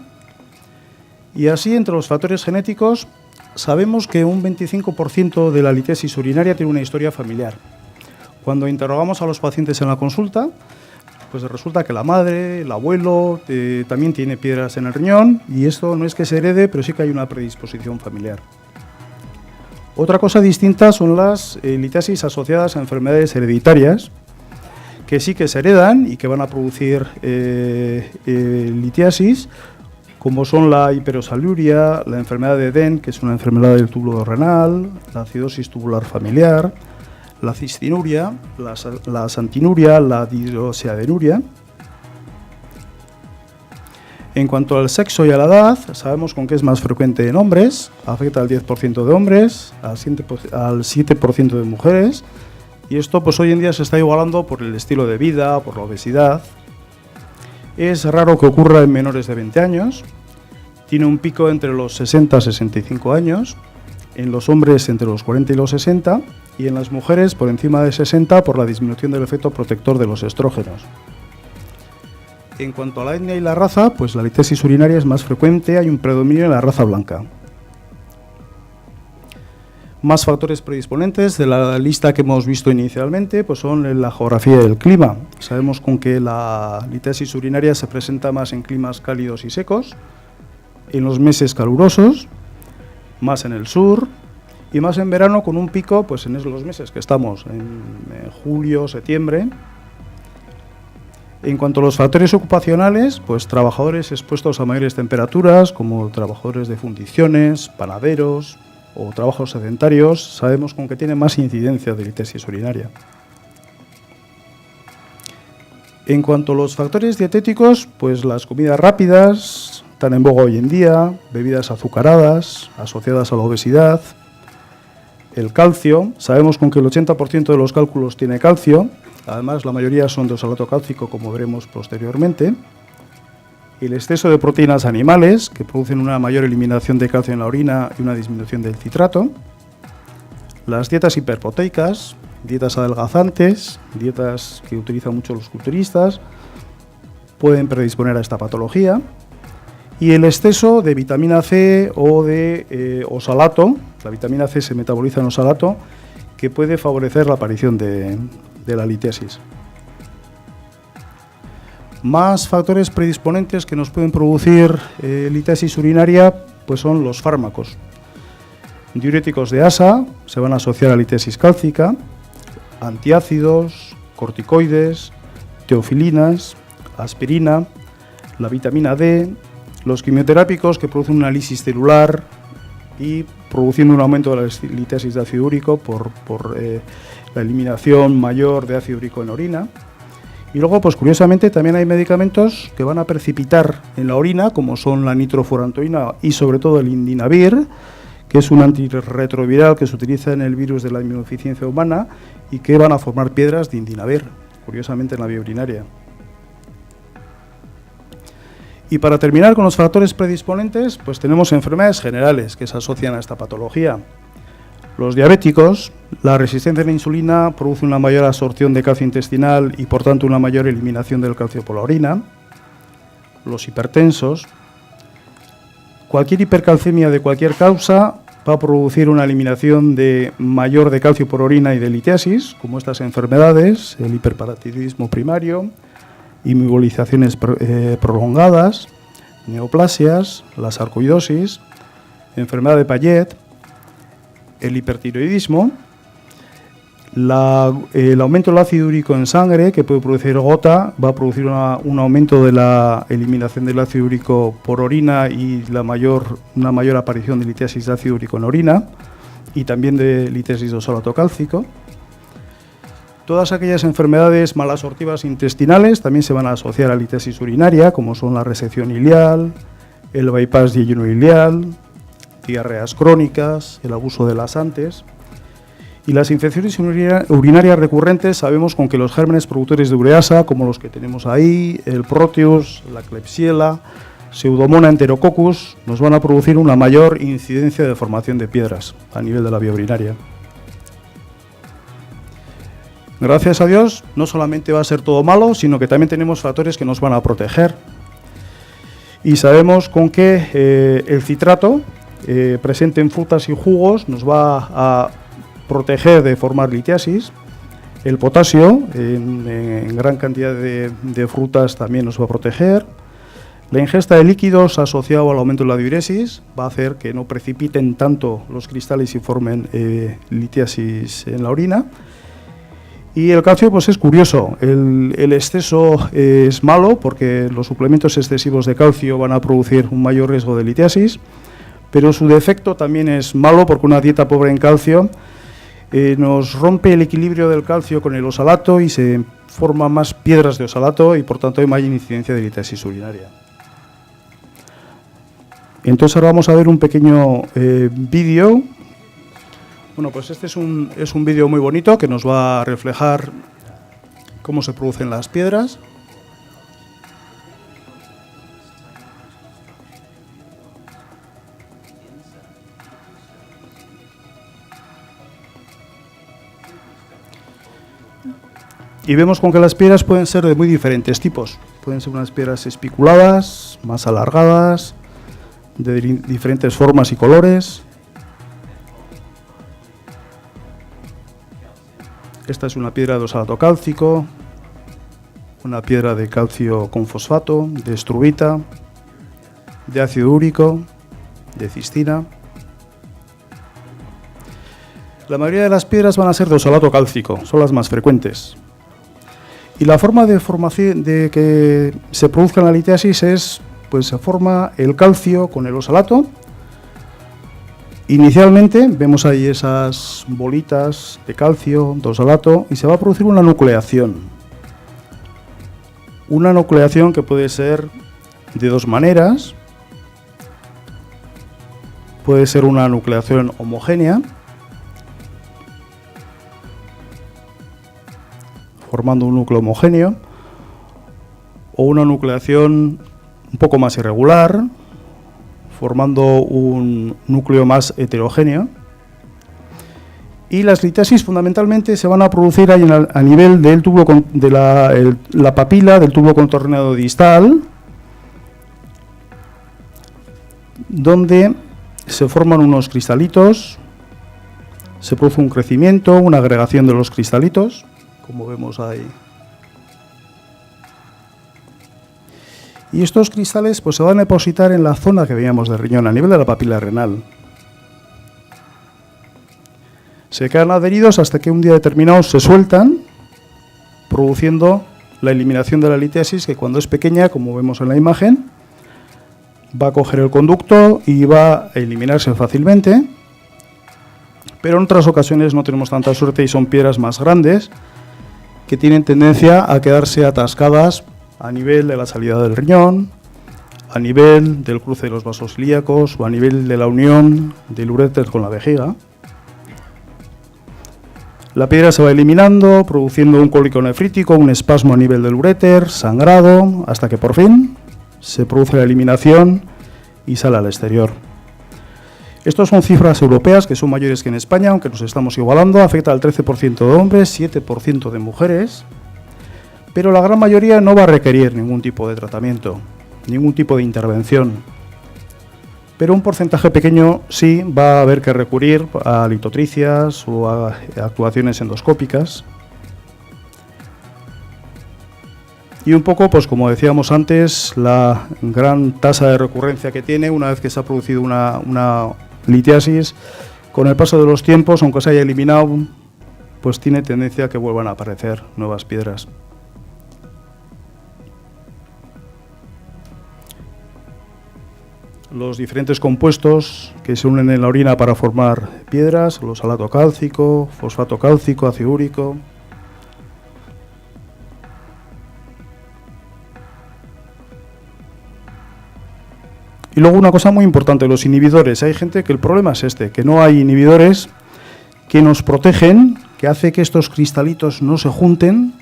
Y así, entre los factores genéticos, sabemos que un 25% de la litiasis urinaria tiene una historia familiar. Cuando interrogamos a los pacientes en la consulta, pues resulta que la madre, el abuelo, también tiene piedras en el riñón y esto no es que se herede, pero sí que hay una predisposición familiar. Otra cosa distinta son las litiasis asociadas a enfermedades hereditarias, que sí que se heredan y que van a producir litiasis, como son la hiperosaluria, la enfermedad de Den, que es una enfermedad del túbulo renal, la acidosis tubular familiar, la cistinuria, la santinuria, la dihidroxiadenuria. En cuanto al sexo y a la edad, sabemos con qué es más frecuente en hombres, afecta al 10% de hombres, al 7% de mujeres, y esto pues hoy en día se está igualando por el estilo de vida, por la obesidad. Es raro que ocurra en menores de 20 años, tiene un pico entre los 60 y 65 años, en los hombres entre los 40 y los 60, y en las mujeres por encima de 60 por la disminución del efecto protector de los estrógenos. En cuanto a la etnia y la raza, pues la litiasis urinaria es más frecuente, hay un predominio en la raza blanca. Más factores predisponentes de la lista que hemos visto inicialmente pues son la geografía y el clima. Sabemos con que la litiasis urinaria se presenta más en climas cálidos y secos, en los meses calurosos, más en el sur y más en verano con un pico pues en los meses que estamos, en julio, septiembre. En cuanto a los factores ocupacionales, pues trabajadores expuestos a mayores temperaturas, como trabajadores de fundiciones, panaderos o trabajos sedentarios, sabemos con que tienen más incidencia de litiasis urinaria. En cuanto a los factores dietéticos, pues las comidas rápidas están en boga hoy en día, bebidas azucaradas, asociadas a la obesidad, el calcio, sabemos con que el 80% de los cálculos tiene calcio. Además, la mayoría son de oxalato cálcico, como veremos posteriormente. el exceso de proteínas animales, que producen una mayor eliminación de calcio en la orina y una disminución del citrato, las dietas hiperproteicas, dietas adelgazantes, dietas que utilizan mucho los culturistas, pueden predisponer a esta patología, y el exceso de vitamina C o de oxalato, la vitamina C se metaboliza en oxalato, que puede favorecer la aparición de la litiasis. Más factores predisponentes que nos pueden producir litiasis urinaria pues son los fármacos. Diuréticos de asa se van a asociar a litiasis cálcica, antiácidos, corticoides, teofilinas, aspirina, la vitamina D, los quimioterápicos que producen una lisis celular y produciendo un aumento de la litiasis de ácido úrico por la eliminación mayor de ácido úrico en orina. Y luego, pues curiosamente, también hay medicamentos que van a precipitar en la orina, como son la nitrofurantoína y sobre todo el indinavir, que es un antirretroviral que se utiliza en el virus de la inmunodeficiencia humana y que van a formar piedras de indinavir, curiosamente en la vía urinaria. Y para terminar con los factores predisponentes, pues tenemos enfermedades generales que se asocian a esta patología. Los diabéticos, la resistencia a la insulina produce una mayor absorción de calcio intestinal y por tanto una mayor eliminación del calcio por la orina. Los hipertensos, cualquier hipercalcemia de cualquier causa va a producir una eliminación mayor de calcio por orina y de litiasis, como estas enfermedades, el hiperparatiroidismo primario, inmovilizaciones prolongadas, neoplasias, la sarcoidosis, enfermedad de Payet, el hipertiroidismo, el aumento del ácido úrico en sangre, que puede producir gota, va a producir un aumento de la eliminación del ácido úrico por orina y una mayor aparición de litiasis de ácido úrico en orina y también de litiasis de oxalato cálcico. Todas aquellas enfermedades malasortivas intestinales también se van a asociar a litiasis urinaria, como son la resección ileal, el bypass de ayuno ileal, diarreas crónicas, el abuso de laxantes. Y las infecciones urinarias recurrentes sabemos con que los gérmenes productores de ureasa, como los que tenemos ahí, el Proteus, la Klebsiella, Pseudomonas enterococcus, nos van a producir una mayor incidencia de formación de piedras a nivel de la vía urinaria. Gracias a Dios, no solamente va a ser todo malo, sino que también tenemos factores que nos van a proteger. Y sabemos con que el citrato presente en frutas y jugos nos va a proteger de formar litiasis. El potasio en gran cantidad de frutas también nos va a proteger. La ingesta de líquidos asociado al aumento de la diuresis va a hacer que no precipiten tanto los cristales y formen litiasis en la orina. Y el calcio pues es curioso, el exceso es malo porque los suplementos excesivos de calcio van a producir un mayor riesgo de litiasis, pero su defecto también es malo porque una dieta pobre en calcio nos rompe el equilibrio del calcio con el oxalato y se forman más piedras de oxalato y por tanto hay mayor incidencia de litiasis urinaria. Entonces ahora vamos a ver un pequeño vídeo. Bueno, pues este es un vídeo muy bonito que nos va a reflejar cómo se producen las piedras. Y vemos con que las piedras pueden ser de muy diferentes tipos. Pueden ser unas piedras espiculadas, más alargadas, de diferentes formas y colores. Esta es una piedra de oxalato cálcico, una piedra de calcio con fosfato, de estrubita, de ácido úrico, de cistina. La mayoría de las piedras van a ser de oxalato cálcico, son las más frecuentes. Y la forma de formación de que se produzca la litiasis es, pues se forma el calcio con el oxalato. Inicialmente vemos ahí esas bolitas de calcio, de oxalato, y se va a producir una nucleación. Una nucleación que puede ser de dos maneras. Puede ser una nucleación homogénea, formando un núcleo homogéneo, o una nucleación un poco más irregular, formando un núcleo más heterogéneo. Y las litiasis fundamentalmente se van a producir ahí a nivel del tubo de la papila del tubo contorneado distal, donde se forman unos cristalitos, se produce un crecimiento, una agregación de los cristalitos, como vemos ahí. Y estos cristales pues, se van a depositar en la zona que veíamos del riñón, a nivel de la papila renal. Se quedan adheridos hasta que un día determinado se sueltan, produciendo la eliminación de la litiasis, que cuando es pequeña, como vemos en la imagen, va a coger el conducto y va a eliminarse fácilmente. Pero en otras ocasiones no tenemos tanta suerte y son piedras más grandes que tienen tendencia a quedarse atascadas a nivel de la salida del riñón, a nivel del cruce de los vasos ilíacos o a nivel de la unión del uréter con la vejiga. La piedra se va eliminando, produciendo un cólico nefrítico, un espasmo a nivel del uréter, sangrado, hasta que por fin se produce la eliminación y sale al exterior. Estas son cifras europeas que son mayores que en España, aunque nos estamos igualando. Afecta al 13% de hombres, 7% de mujeres, pero la gran mayoría no va a requerir ningún tipo de tratamiento, ningún tipo de intervención. Pero un porcentaje pequeño sí va a haber que recurrir a litotricias o a actuaciones endoscópicas. Y un poco, pues como decíamos antes, la gran tasa de recurrencia que tiene una vez que se ha producido una litiasis, con el paso de los tiempos, aunque se haya eliminado, pues tiene tendencia a que vuelvan a aparecer nuevas piedras. Los diferentes compuestos que se unen en la orina para formar piedras, el oxalato cálcico, fosfato cálcico, ácido úrico. Y luego una cosa muy importante, los inhibidores. Hay gente que el problema es que no hay inhibidores que nos protegen, que hace que estos cristalitos no se junten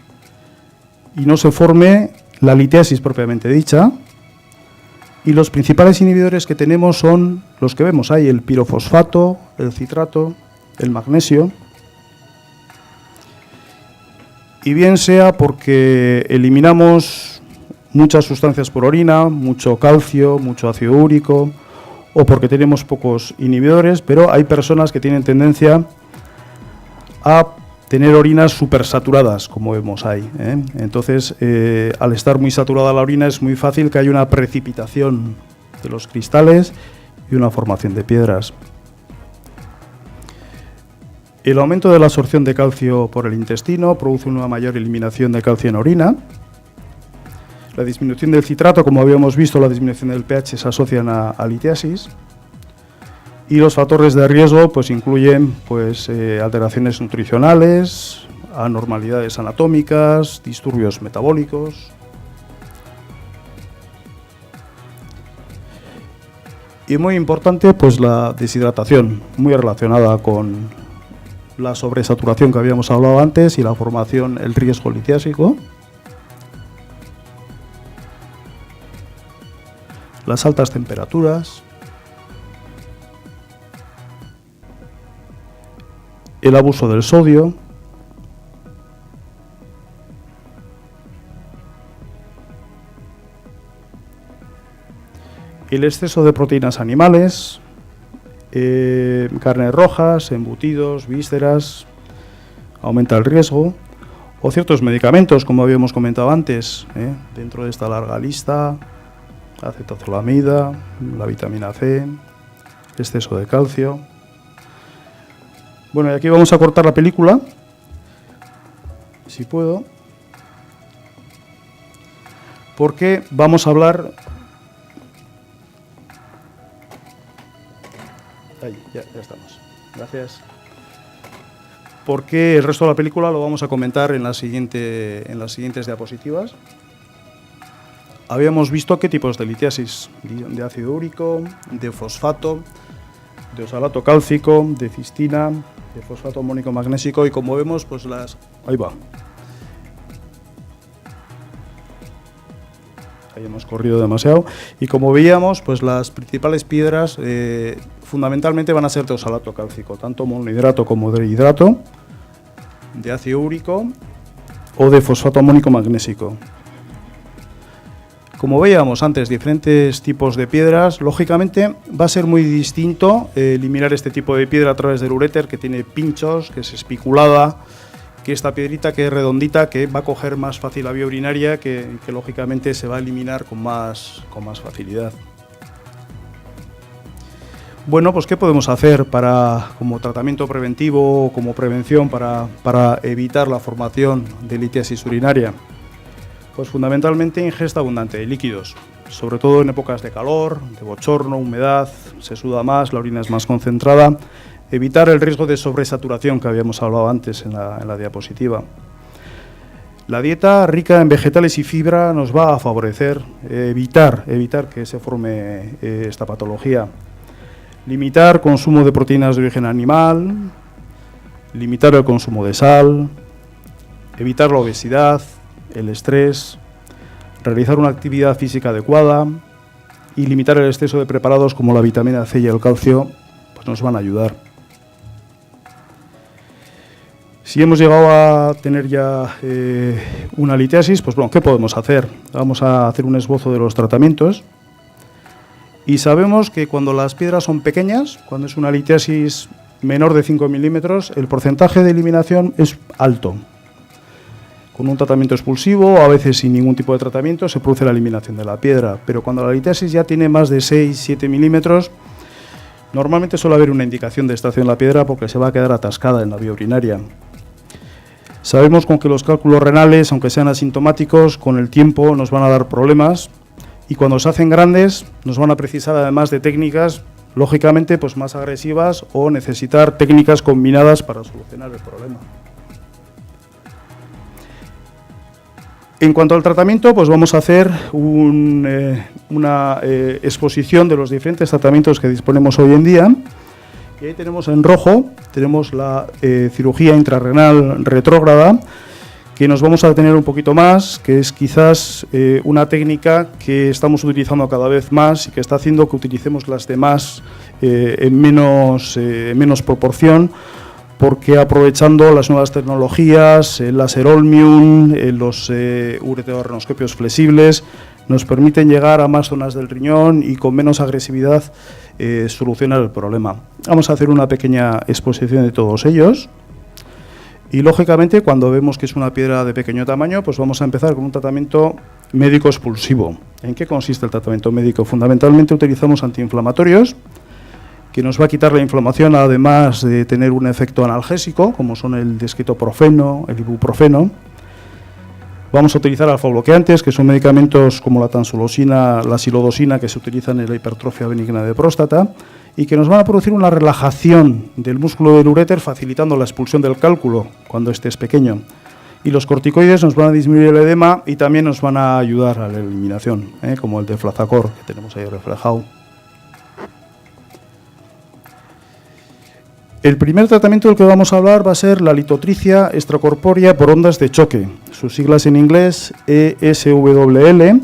y no se forme la litiasis propiamente dicha. Y los principales inhibidores que tenemos son los que vemos ahí, el pirofosfato, el citrato, el magnesio. Y bien sea porque eliminamos muchas sustancias por orina, mucho calcio, mucho ácido úrico, o porque tenemos pocos inhibidores, pero hay personas que tienen tendencia a tener orinas supersaturadas, como vemos ahí, ¿eh? Entonces, al estar muy saturada la orina, es muy fácil que haya una precipitación de los cristales y una formación de piedras. El aumento de la absorción de calcio por el intestino produce una mayor eliminación de calcio en orina. La disminución del citrato, como habíamos visto, la disminución del pH se asocian a litiasis. Y los factores de riesgo pues incluyen alteraciones nutricionales, anormalidades anatómicas, disturbios metabólicos. Y muy importante, pues la deshidratación, muy relacionada con la sobresaturación que habíamos hablado antes y la formación, el riesgo litiásico. Las altas temperaturas. El abuso del sodio, el exceso de proteínas animales, carnes rojas, embutidos, vísceras, aumenta el riesgo, o ciertos medicamentos, como habíamos comentado antes, dentro de esta larga lista, acetazolamida, la vitamina C, exceso de calcio. Bueno, y aquí vamos a cortar la película, si puedo, porque vamos a hablar... Ahí, ya estamos. Gracias. Porque el resto de la película lo vamos a comentar en las siguientes diapositivas. Habíamos visto qué tipos de litiasis, de ácido úrico, de fosfato, de oxalato cálcico, de cistina, de fosfato amónico magnésico y como vemos, pues ahí hemos corrido demasiado. Y como veíamos, pues las principales piedras fundamentalmente van a ser de oxalato cálcico, tanto monohidrato como de hidrato, de ácido úrico o de fosfato amónico magnésico. Como veíamos antes, diferentes tipos de piedras, lógicamente va a ser muy distinto eliminar este tipo de piedra a través del uréter, que tiene pinchos, que es espiculada, que esta piedrita que es redondita, que va a coger más fácil la vía urinaria, que lógicamente se va a eliminar con más facilidad. Bueno, pues ¿qué podemos hacer como tratamiento preventivo o como prevención para evitar la formación de litiasis urinaria? Pues fundamentalmente ingesta abundante de líquidos, sobre todo en épocas de calor, de bochorno, humedad, se suda más, la orina es más concentrada. Evitar el riesgo de sobresaturación que habíamos hablado antes en la diapositiva. La dieta rica en vegetales y fibra nos va a favorecer evitar que se forme esta patología. Limitar consumo de proteínas de origen animal, limitar el consumo de sal, evitar la obesidad, el estrés, realizar una actividad física adecuada y limitar el exceso de preparados como la vitamina C y el calcio, pues nos van a ayudar. Si hemos llegado a tener ya una litiasis, pues bueno, ¿qué podemos hacer? Vamos a hacer un esbozo de los tratamientos. Y sabemos que cuando las piedras son pequeñas, cuando es una litiasis menor de 5 milímetros, el porcentaje de eliminación es alto. Con un tratamiento expulsivo, o a veces sin ningún tipo de tratamiento, se produce la eliminación de la piedra. Pero cuando la litiasis ya tiene más de 6-7 milímetros, normalmente suele haber una indicación de extracción de la piedra porque se va a quedar atascada en la vía urinaria. Sabemos con que los cálculos renales, aunque sean asintomáticos, con el tiempo nos van a dar problemas y cuando se hacen grandes nos van a precisar además de técnicas, lógicamente, pues más agresivas o necesitar técnicas combinadas para solucionar el problema. En cuanto al tratamiento, pues vamos a hacer una exposición de los diferentes tratamientos que disponemos hoy en día. Y ahí tenemos en rojo, tenemos la cirugía intrarrenal retrógrada, que nos vamos a detener un poquito más, que es quizás una técnica que estamos utilizando cada vez más y que está haciendo que utilicemos las demás en menos proporción, porque aprovechando las nuevas tecnologías, el láser Olmium, los ureteroscopios flexibles, nos permiten llegar a más zonas del riñón y con menos agresividad solucionar el problema. Vamos a hacer una pequeña exposición de todos ellos y lógicamente cuando vemos que es una piedra de pequeño tamaño, pues vamos a empezar con un tratamiento médico expulsivo. ¿En qué consiste el tratamiento médico? Fundamentalmente utilizamos antiinflamatorios que nos va a quitar la inflamación, además de tener un efecto analgésico, como son el desquetoprofeno, el ibuprofeno. Vamos a utilizar alfa-bloqueantes, que son medicamentos como la tansulosina, la silodosina, que se utilizan en la hipertrofia benigna de próstata, y que nos van a producir una relajación del músculo del uréter, facilitando la expulsión del cálculo cuando este es pequeño. Y los corticoides nos van a disminuir el edema y también nos van a ayudar a la eliminación, como el deflazacor, que tenemos ahí reflejado. El primer tratamiento del que vamos a hablar va a ser la litotricia extracorpórea por ondas de choque, sus siglas en inglés ESWL,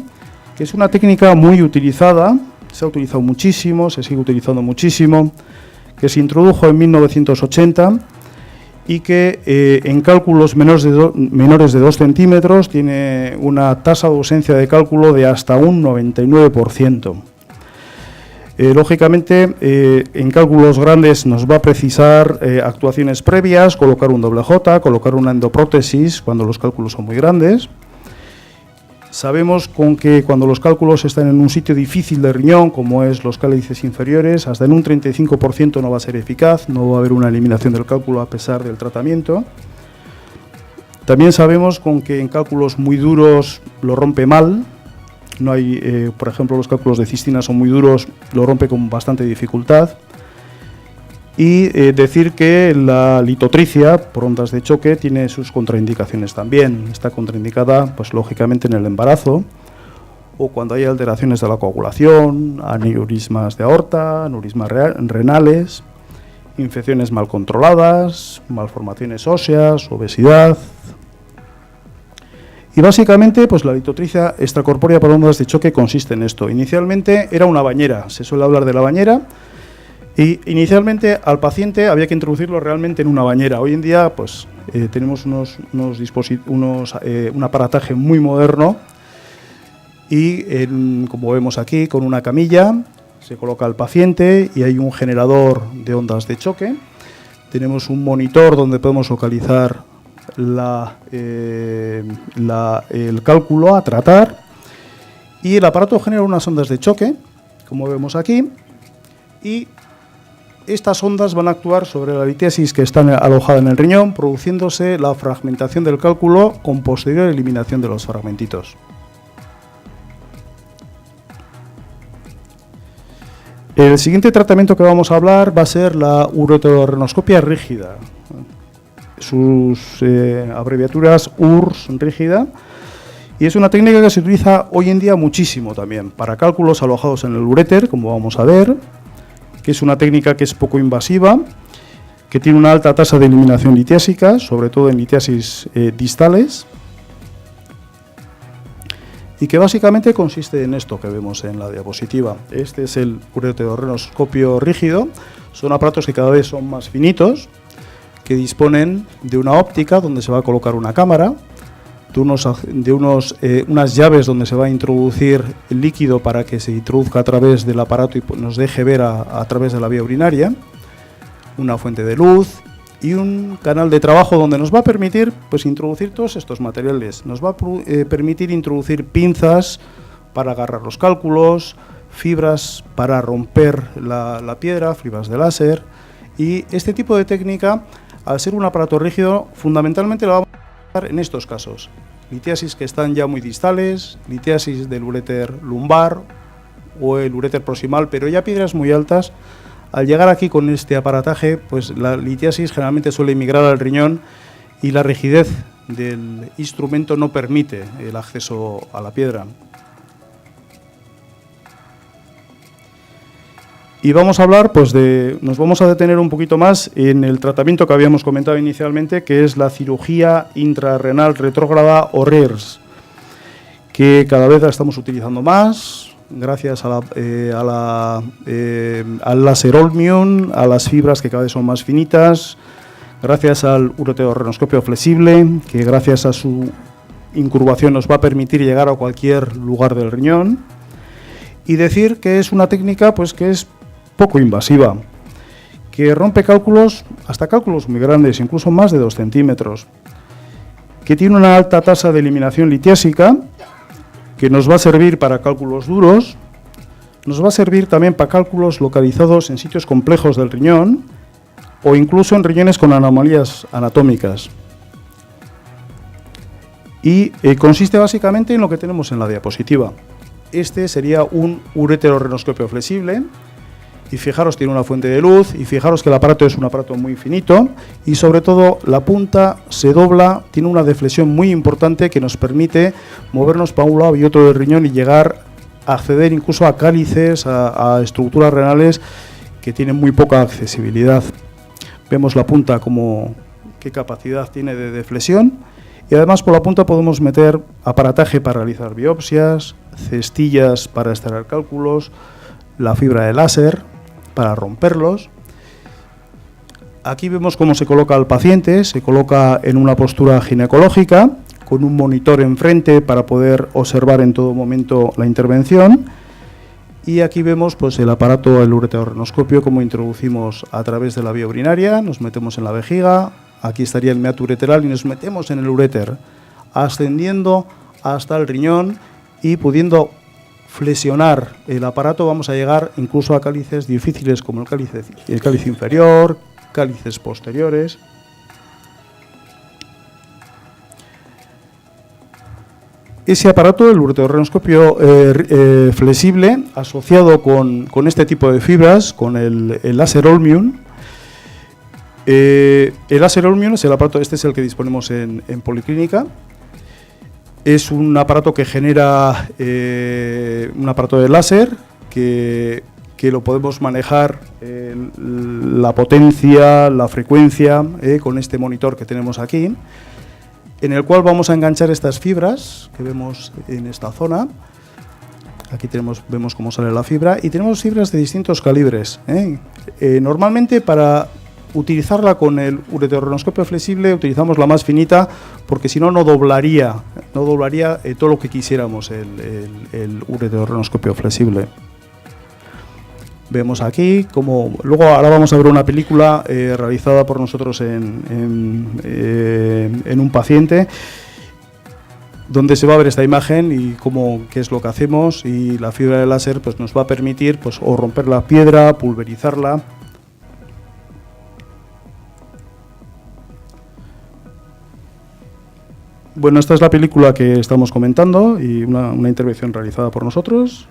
que es una técnica muy utilizada, se ha utilizado muchísimo, se sigue utilizando muchísimo, que se introdujo en 1980 y que en cálculos menores de 2 centímetros tiene una tasa de ausencia de cálculo de hasta un 99%. Lógicamente, en cálculos grandes nos va a precisar actuaciones previas, colocar un doble J, colocar una endoprótesis cuando los cálculos son muy grandes. Sabemos que cuando los cálculos están en un sitio difícil del riñón, como es los cálices inferiores, hasta en un 35% no va a ser eficaz, no va a haber una eliminación del cálculo a pesar del tratamiento. También sabemos que en cálculos muy duros lo rompe mal. No hay, por ejemplo, los cálculos de cistina son muy duros, lo rompe con bastante dificultad. Y decir que la litotricia por ondas de choque tiene sus contraindicaciones también. Está contraindicada, pues lógicamente, en el embarazo o cuando hay alteraciones de la coagulación, aneurismas de aorta, aneurismas renales, infecciones mal controladas, malformaciones óseas, obesidad. Y básicamente, pues la litotricia extracorpórea por ondas de choque consiste en esto. Inicialmente era una bañera, se suele hablar de la bañera, y inicialmente al paciente había que introducirlo realmente en una bañera. Hoy en día, pues tenemos un aparataje muy moderno y, como vemos aquí, con una camilla se coloca al paciente y hay un generador de ondas de choque. Tenemos un monitor donde podemos localizar el cálculo a tratar, y el aparato genera unas ondas de choque, como vemos aquí, y estas ondas van a actuar sobre la litiasis que está alojada en el riñón, produciéndose la fragmentación del cálculo con posterior eliminación de los fragmentitos. El siguiente tratamiento que vamos a hablar va a ser la ureterorrenoscopia rígida. Sus abreviaturas URS rígida, y es una técnica que se utiliza hoy en día muchísimo también para cálculos alojados en el uréter, como vamos a ver, que es una técnica que es poco invasiva, que tiene una alta tasa de eliminación litiásica, sobre todo en litiasis distales, y que básicamente consiste en esto que vemos en la diapositiva. Este es el ureterorrenoscopio rígido. Son aparatos que cada vez son más finitos, que disponen de una óptica donde se va a colocar una cámara, unas llaves donde se va a introducir el líquido para que se introduzca a través del aparato y nos deje ver a través de la vía urinaria, una fuente de luz y un canal de trabajo donde nos va a permitir, pues, introducir todos estos materiales. Nos va a permitir introducir pinzas para agarrar los cálculos, fibras para romper la piedra, fibras de láser, y este tipo de técnica, al ser un aparato rígido, fundamentalmente lo vamos a usar en estos casos: litiasis que están ya muy distales, litiasis del uréter lumbar o el uréter proximal, pero ya piedras muy altas. Al llegar aquí con este aparataje, pues la litiasis generalmente suele migrar al riñón y la rigidez del instrumento no permite el acceso a la piedra. Y vamos a hablar, pues, nos vamos a detener un poquito más en el tratamiento que habíamos comentado inicialmente, que es la cirugía intrarrenal retrógrada o RIRS, que cada vez la estamos utilizando más, gracias al láser Olmium, a las fibras que cada vez son más finitas, gracias al ureterorrenoscopio flexible, que gracias a su incurvación nos va a permitir llegar a cualquier lugar del riñón, y decir que es una técnica, pues, que es poco invasiva, que rompe cálculos, hasta cálculos muy grandes, incluso más de 2 centímetros, que tiene una alta tasa de eliminación litiásica, que nos va a servir para cálculos duros, nos va a servir también para cálculos localizados en sitios complejos del riñón o incluso en riñones con anomalías anatómicas. Y consiste básicamente en lo que tenemos en la diapositiva. Este sería un ureterorrenoscopio flexible, y fijaros, tiene una fuente de luz, y fijaros que el aparato es un aparato muy finito, y sobre todo la punta se dobla, tiene una deflexión muy importante que nos permite movernos para un lado y otro del riñón y llegar a acceder incluso a cálices, a estructuras renales que tienen muy poca accesibilidad. Vemos la punta como qué capacidad tiene de deflexión, y además por la punta podemos meter aparataje para realizar biopsias, cestillas para extraer cálculos, la fibra de láser para romperlos. Aquí vemos cómo se coloca al paciente, se coloca en una postura ginecológica, con un monitor enfrente para poder observar en todo momento la intervención. Y aquí vemos, pues, el aparato, el ureterorrenoscopio, como introducimos a través de la vía urinaria, nos metemos en la vejiga, aquí estaría el meato ureteral y nos metemos en el uréter, ascendiendo hasta el riñón y pudiendo flexionar el aparato, vamos a llegar incluso a cálices difíciles como el cálice inferior, cálices posteriores. Ese aparato, el ureterorrenoscopio flexible, asociado con este tipo de fibras, con el láser Olmium. El láser Olmium es el aparato, este es el que disponemos en Policlínica. Es un aparato que genera un aparato de láser que lo podemos manejar la potencia, la frecuencia, con este monitor que tenemos aquí. en el cual vamos a enganchar estas fibras que vemos en esta zona. Aquí vemos cómo sale la fibra y tenemos fibras de distintos calibres. Normalmente para utilizarla con el ureteroscopio flexible utilizamos la más finita porque si no, no doblaría todo lo que quisiéramos el ureteroscopio flexible. Vemos aquí como luego ahora vamos a ver una película realizada por nosotros en un paciente, donde se va a ver esta imagen y qué es lo que hacemos, y la fibra de láser pues nos va a permitir pues o romper la piedra, pulverizarla. Bueno, esta es la película que estamos comentando y una intervención realizada por nosotros.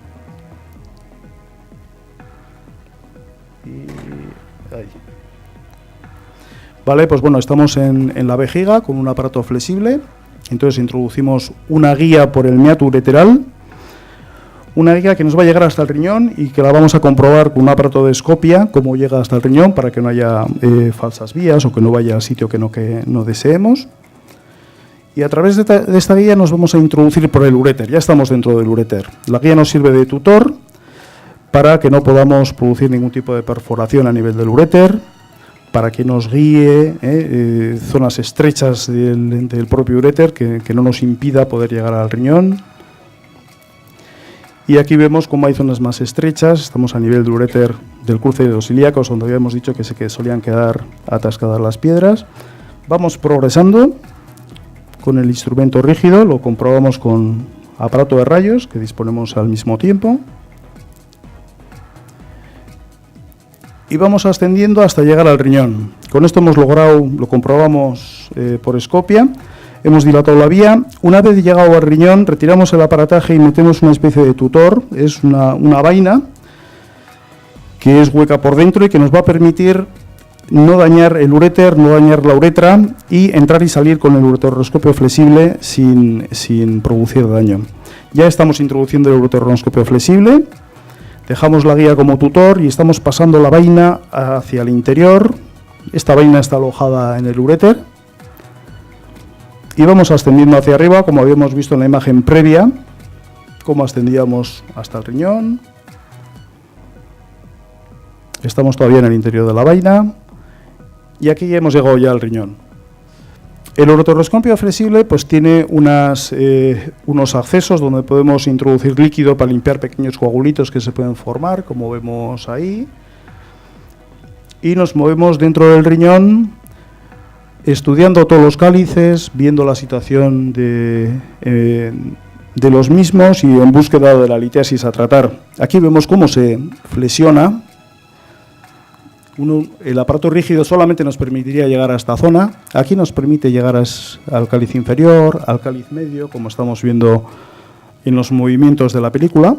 Vale, pues bueno, estamos en la vejiga con un aparato flexible. Entonces introducimos una guía por el meato ureteral, una guía que nos va a llegar hasta el riñón y que la vamos a comprobar con un aparato de escopia cómo llega hasta el riñón para que no haya falsas vías o que no vaya al sitio que no deseemos. Y a través de esta guía nos vamos a introducir por el uréter. Ya estamos dentro del uréter. La guía nos sirve de tutor para que no podamos producir ningún tipo de perforación a nivel del uréter, para que nos guíe zonas estrechas del propio uréter que no nos impida poder llegar al riñón. Y aquí vemos cómo hay zonas más estrechas. Estamos a nivel del uréter del cruce de los ilíacos, donde habíamos dicho que solían quedar atascadas las piedras. Vamos progresando con el instrumento rígido, lo comprobamos con aparato de rayos que disponemos al mismo tiempo. Y vamos ascendiendo hasta llegar al riñón. Con esto hemos logrado, lo comprobamos por escopia, hemos dilatado la vía. Una vez llegado al riñón, retiramos el aparataje y metemos una especie de tutor. Es una vaina que es hueca por dentro y que nos va a permitir no dañar el uréter, no dañar la uretra y entrar y salir con el ureteroscopio flexible sin producir daño. Ya estamos introduciendo el ureteroscopio flexible. Dejamos la guía como tutor y estamos pasando la vaina hacia el interior. Esta vaina está alojada en el uréter. Y vamos ascendiendo hacia arriba, como habíamos visto en la imagen previa, cómo ascendíamos hasta el riñón. Estamos todavía en el interior de la vaina. Y aquí ya hemos llegado ya al riñón. El ureteroscopio flexible pues tiene unos accesos donde podemos introducir líquido para limpiar pequeños coagulitos que se pueden formar, como vemos ahí. Y nos movemos dentro del riñón, estudiando todos los cálices, viendo la situación de los mismos y en búsqueda de la litiasis a tratar. Aquí vemos cómo se flexiona. El aparato rígido solamente nos permitiría llegar a esta zona. Aquí nos permite llegar al cáliz inferior, al cáliz medio, como estamos viendo en los movimientos de la película.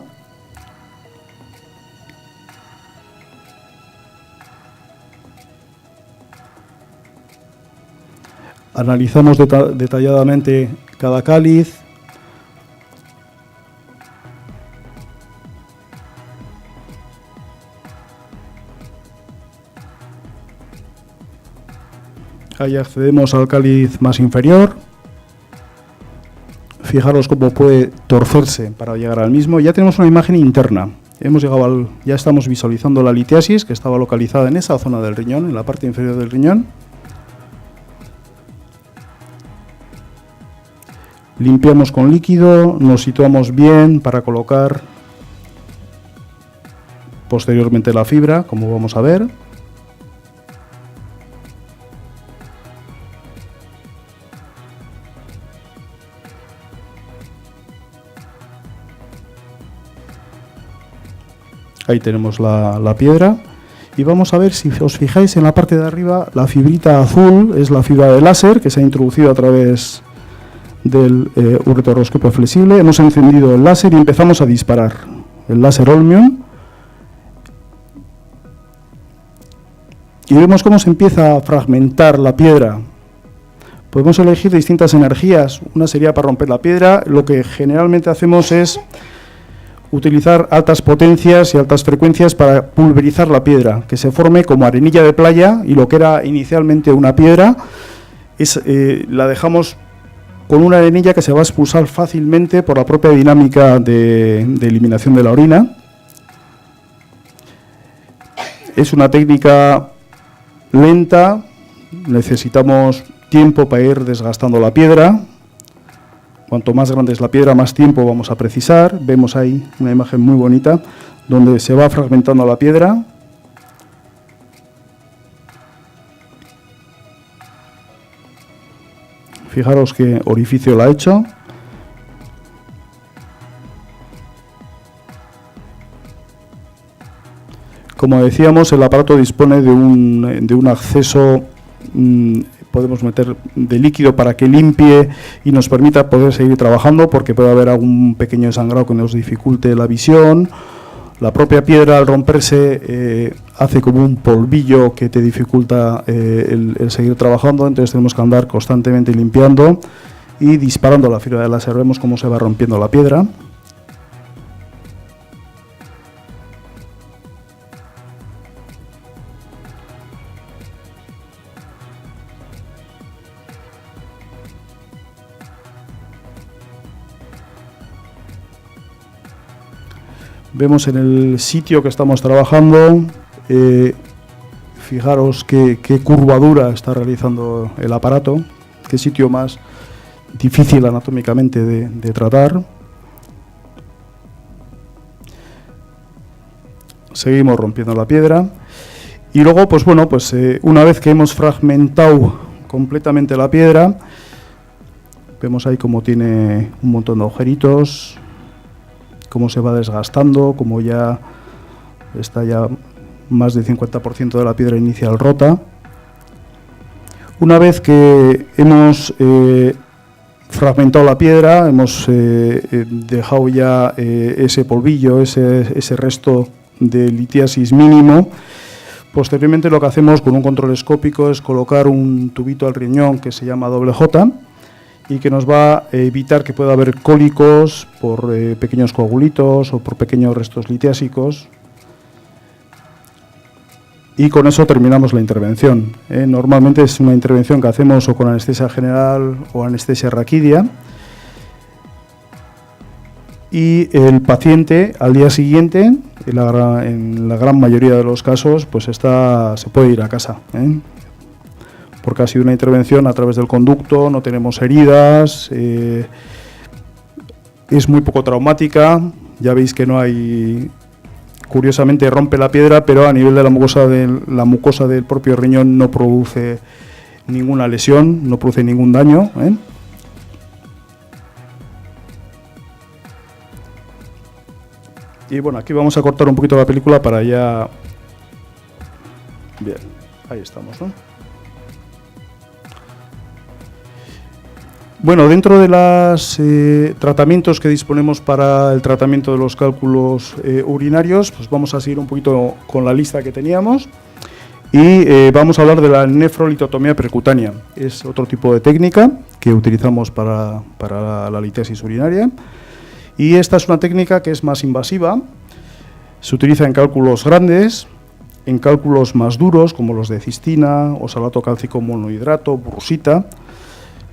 Analizamos detalladamente cada cáliz. Ahí accedemos al cáliz más inferior. Fijaros cómo puede torcerse para llegar al mismo. Ya tenemos una imagen interna. Ya estamos visualizando la litiasis que estaba localizada en esa zona del riñón, en la parte inferior del riñón. Limpiamos con líquido, nos situamos bien para colocar posteriormente la fibra, como vamos a ver. Ahí tenemos la piedra y vamos a ver, si os fijáis en la parte de arriba, la fibrita azul es la fibra de láser que se ha introducido a través del ureteroscopio flexible. Hemos encendido el láser y empezamos a disparar el láser Holmium y vemos cómo se empieza a fragmentar la piedra. Podemos elegir distintas energías. Una sería para romper la piedra. Lo que generalmente hacemos es utilizar altas potencias y altas frecuencias para pulverizar la piedra, que se forme como arenilla de playa, y lo que era inicialmente una piedra la dejamos con una arenilla que se va a expulsar fácilmente por la propia dinámica de eliminación de la orina. Es una técnica lenta, necesitamos tiempo para ir desgastando la piedra. Cuanto más grande es la piedra, más tiempo vamos a precisar. Vemos ahí una imagen muy bonita donde se va fragmentando la piedra. Fijaros qué orificio la ha hecho. Como decíamos, el aparato dispone de un acceso, podemos meter de líquido para que limpie y nos permita poder seguir trabajando, porque puede haber algún pequeño sangrado que nos dificulte la visión. La propia piedra, al romperse, hace como un polvillo que te dificulta el seguir trabajando, entonces tenemos que andar constantemente limpiando y disparando la fibra de láser. Vemos cómo se va rompiendo la piedra. Vemos en el sitio que estamos trabajando, fijaros qué curvadura está realizando el aparato, qué sitio más difícil anatómicamente de tratar. Seguimos rompiendo la piedra y luego, pues bueno, una vez que hemos fragmentado completamente la piedra, vemos ahí cómo tiene un montón de agujeritos, cómo se va desgastando, como ya está ya más del 50% de la piedra inicial rota. Una vez que hemos fragmentado la piedra, hemos dejado ya ese polvillo, ese resto de litiasis mínimo, posteriormente lo que hacemos con un control escópico es colocar un tubito al riñón que se llama doble J, y que nos va a evitar que pueda haber cólicos por pequeños coagulitos o por pequeños restos litiásicos. Y con eso terminamos la intervención. Normalmente es una intervención que hacemos o con anestesia general o anestesia raquídea. Y el paciente al día siguiente, en la gran mayoría de los casos, pues se puede ir a casa, porque ha sido una intervención a través del conducto, no tenemos heridas, es muy poco traumática, ya veis que no hay, curiosamente rompe la piedra, pero a nivel de la mucosa del propio riñón no produce ninguna lesión, no produce ningún daño. Y bueno, aquí vamos a cortar un poquito la película para ya... Bien, ahí estamos, ¿no? Bueno, dentro de los tratamientos que disponemos para el tratamiento de los cálculos urinarios, pues vamos a seguir un poquito con la lista que teníamos y vamos a hablar de la nefrolitotomía percutánea. Es otro tipo de técnica que utilizamos para la litiasis urinaria y esta es una técnica que es más invasiva, se utiliza en cálculos grandes, en cálculos más duros como los de cistina, oxalato cálcico monohidrato, burusita.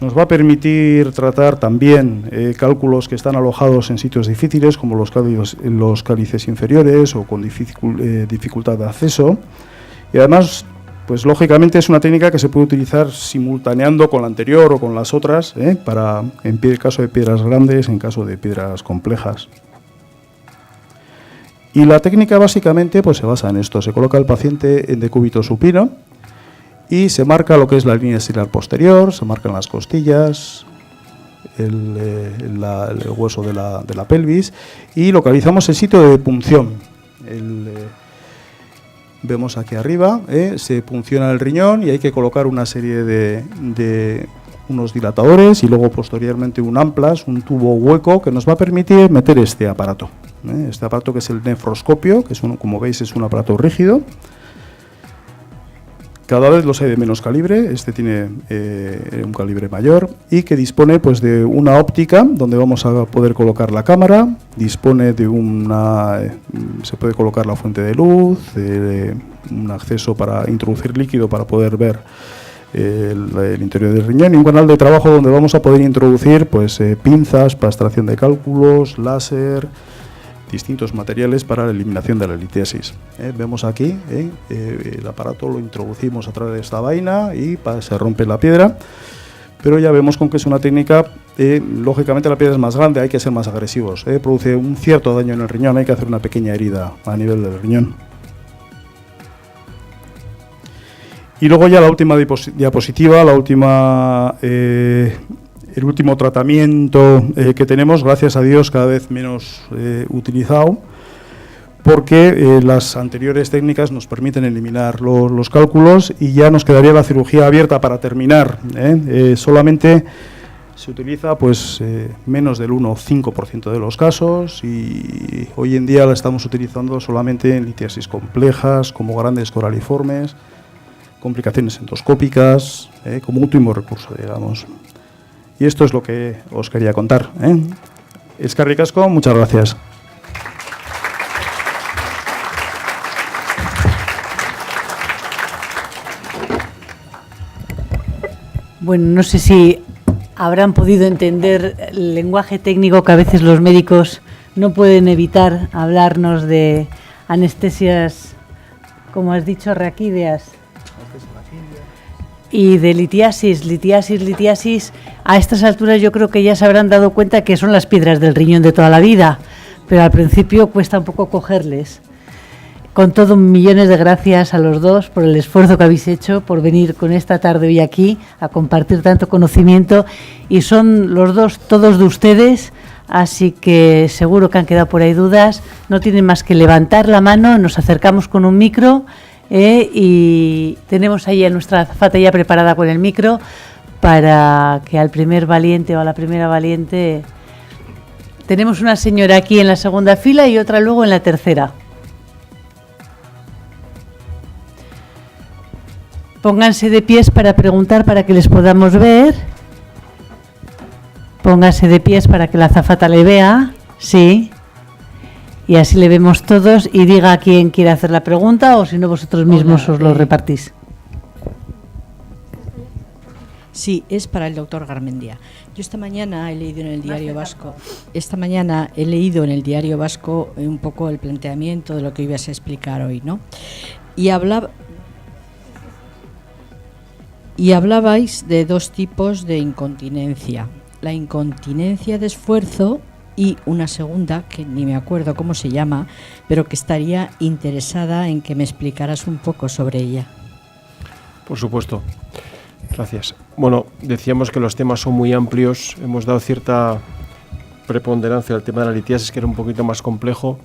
Nos va a permitir tratar también cálculos que están alojados en sitios difíciles, como los cálices inferiores o con dificultad de acceso. Y además, pues lógicamente es una técnica que se puede utilizar simultaneando con la anterior o con las otras, en caso de piedras grandes, en caso de piedras complejas. Y la técnica básicamente pues se basa en esto. Se coloca al paciente en decúbito supino y se marca lo que es la línea estelar posterior, se marcan las costillas, el hueso de la pelvis y localizamos el sitio de punción. Vemos aquí arriba, se punciona el riñón y hay que colocar una serie de unos dilatadores y luego posteriormente un amplas, un tubo hueco que nos va a permitir meter este aparato. Este aparato que es el nefroscopio, que como veis es un aparato rígido. Cada vez los hay de menos calibre, este tiene un calibre mayor y que dispone pues de una óptica donde vamos a poder colocar la cámara, dispone de se puede colocar la fuente de luz, un acceso para introducir líquido para poder ver el interior del riñón, y un canal de trabajo donde vamos a poder introducir pues, pinzas para extracción de cálculos, láser, distintos materiales para la eliminación de la litiasis. Vemos aquí, el aparato lo introducimos a través de esta vaina y se rompe la piedra, pero ya vemos con que es una técnica, lógicamente la piedra es más grande, hay que ser más agresivos, produce un cierto daño en el riñón, hay que hacer una pequeña herida a nivel del riñón. Y luego ya la última diapositiva, el último tratamiento que tenemos, gracias a Dios, cada vez menos utilizado, porque las anteriores técnicas nos permiten eliminar los cálculos y ya nos quedaría la cirugía abierta para terminar. Solamente se utiliza pues menos del 1 o 5% de los casos, y hoy en día la estamos utilizando solamente en litiasis complejas, como grandes coraliformes, complicaciones endoscópicas, como último recurso, digamos. Y esto es lo que os quería contar. Eskerrik asko, muchas gracias. Bueno, no sé si habrán podido entender el lenguaje técnico que a veces los médicos no pueden evitar hablarnos de anestesias, como has dicho, raquídeas. Y de litiasis. A estas alturas yo creo que ya se habrán dado cuenta que son las piedras del riñón de toda la vida, pero al principio cuesta un poco cogerles. Con todo, millones de gracias a los dos por el esfuerzo que habéis hecho, por venir con esta tarde hoy aquí a compartir tanto conocimiento, y son los dos todos de ustedes, así que seguro que han quedado por ahí dudas. No tienen más que levantar la mano, nos acercamos con un micro, y tenemos ahí a nuestra azafata ya preparada con el micro para que al primer valiente o a la primera valiente. Tenemos una señora aquí en la segunda fila y otra luego en la tercera. Pónganse de pies para preguntar, para que les podamos ver. Pónganse de pies para que la azafata le vea. Sí. Y así le vemos todos, y diga a quién quiere hacer la pregunta, o si no vosotros mismos os lo repartís. Sí, es para el doctor Garmendia. Yo esta mañana he leído en el Diario Vasco, un poco el planteamiento de lo que ibas a explicar hoy, ¿no? Y hablabais de dos tipos de incontinencia: la incontinencia de esfuerzo y una segunda, que ni me acuerdo cómo se llama, pero que estaría interesada en que me explicaras un poco sobre ella. Por supuesto. Gracias. Bueno, decíamos que los temas son muy amplios. Hemos dado cierta preponderancia al tema de la litiasis, que era un poquito más complejo,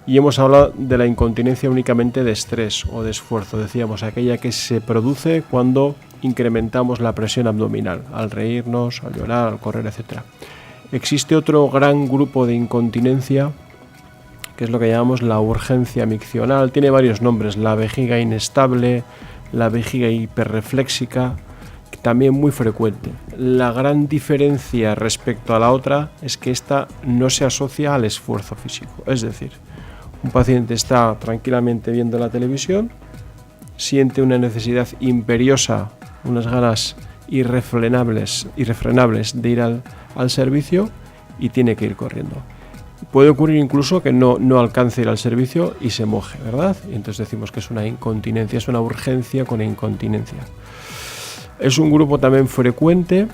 y hemos hablado de la incontinencia únicamente de estrés o de esfuerzo. Decíamos, aquella que se produce cuando incrementamos la presión abdominal, al reírnos, al llorar, al correr, etc. Existe otro gran grupo de incontinencia, que es lo que llamamos la urgencia miccional. Tiene varios nombres: la vejiga inestable, la vejiga hiperrefléxica, también muy frecuente. La gran diferencia respecto a la otra es que esta no se asocia al esfuerzo físico. Es decir, un paciente está tranquilamente viendo la televisión, siente una necesidad imperiosa, unas ganas irrefrenables de ir al servicio, y tiene que ir corriendo. Puede ocurrir incluso que no alcance ir al servicio y se moje, ¿verdad? Y entonces decimos que es una incontinencia, es una urgencia con incontinencia. Es un grupo también frecuente,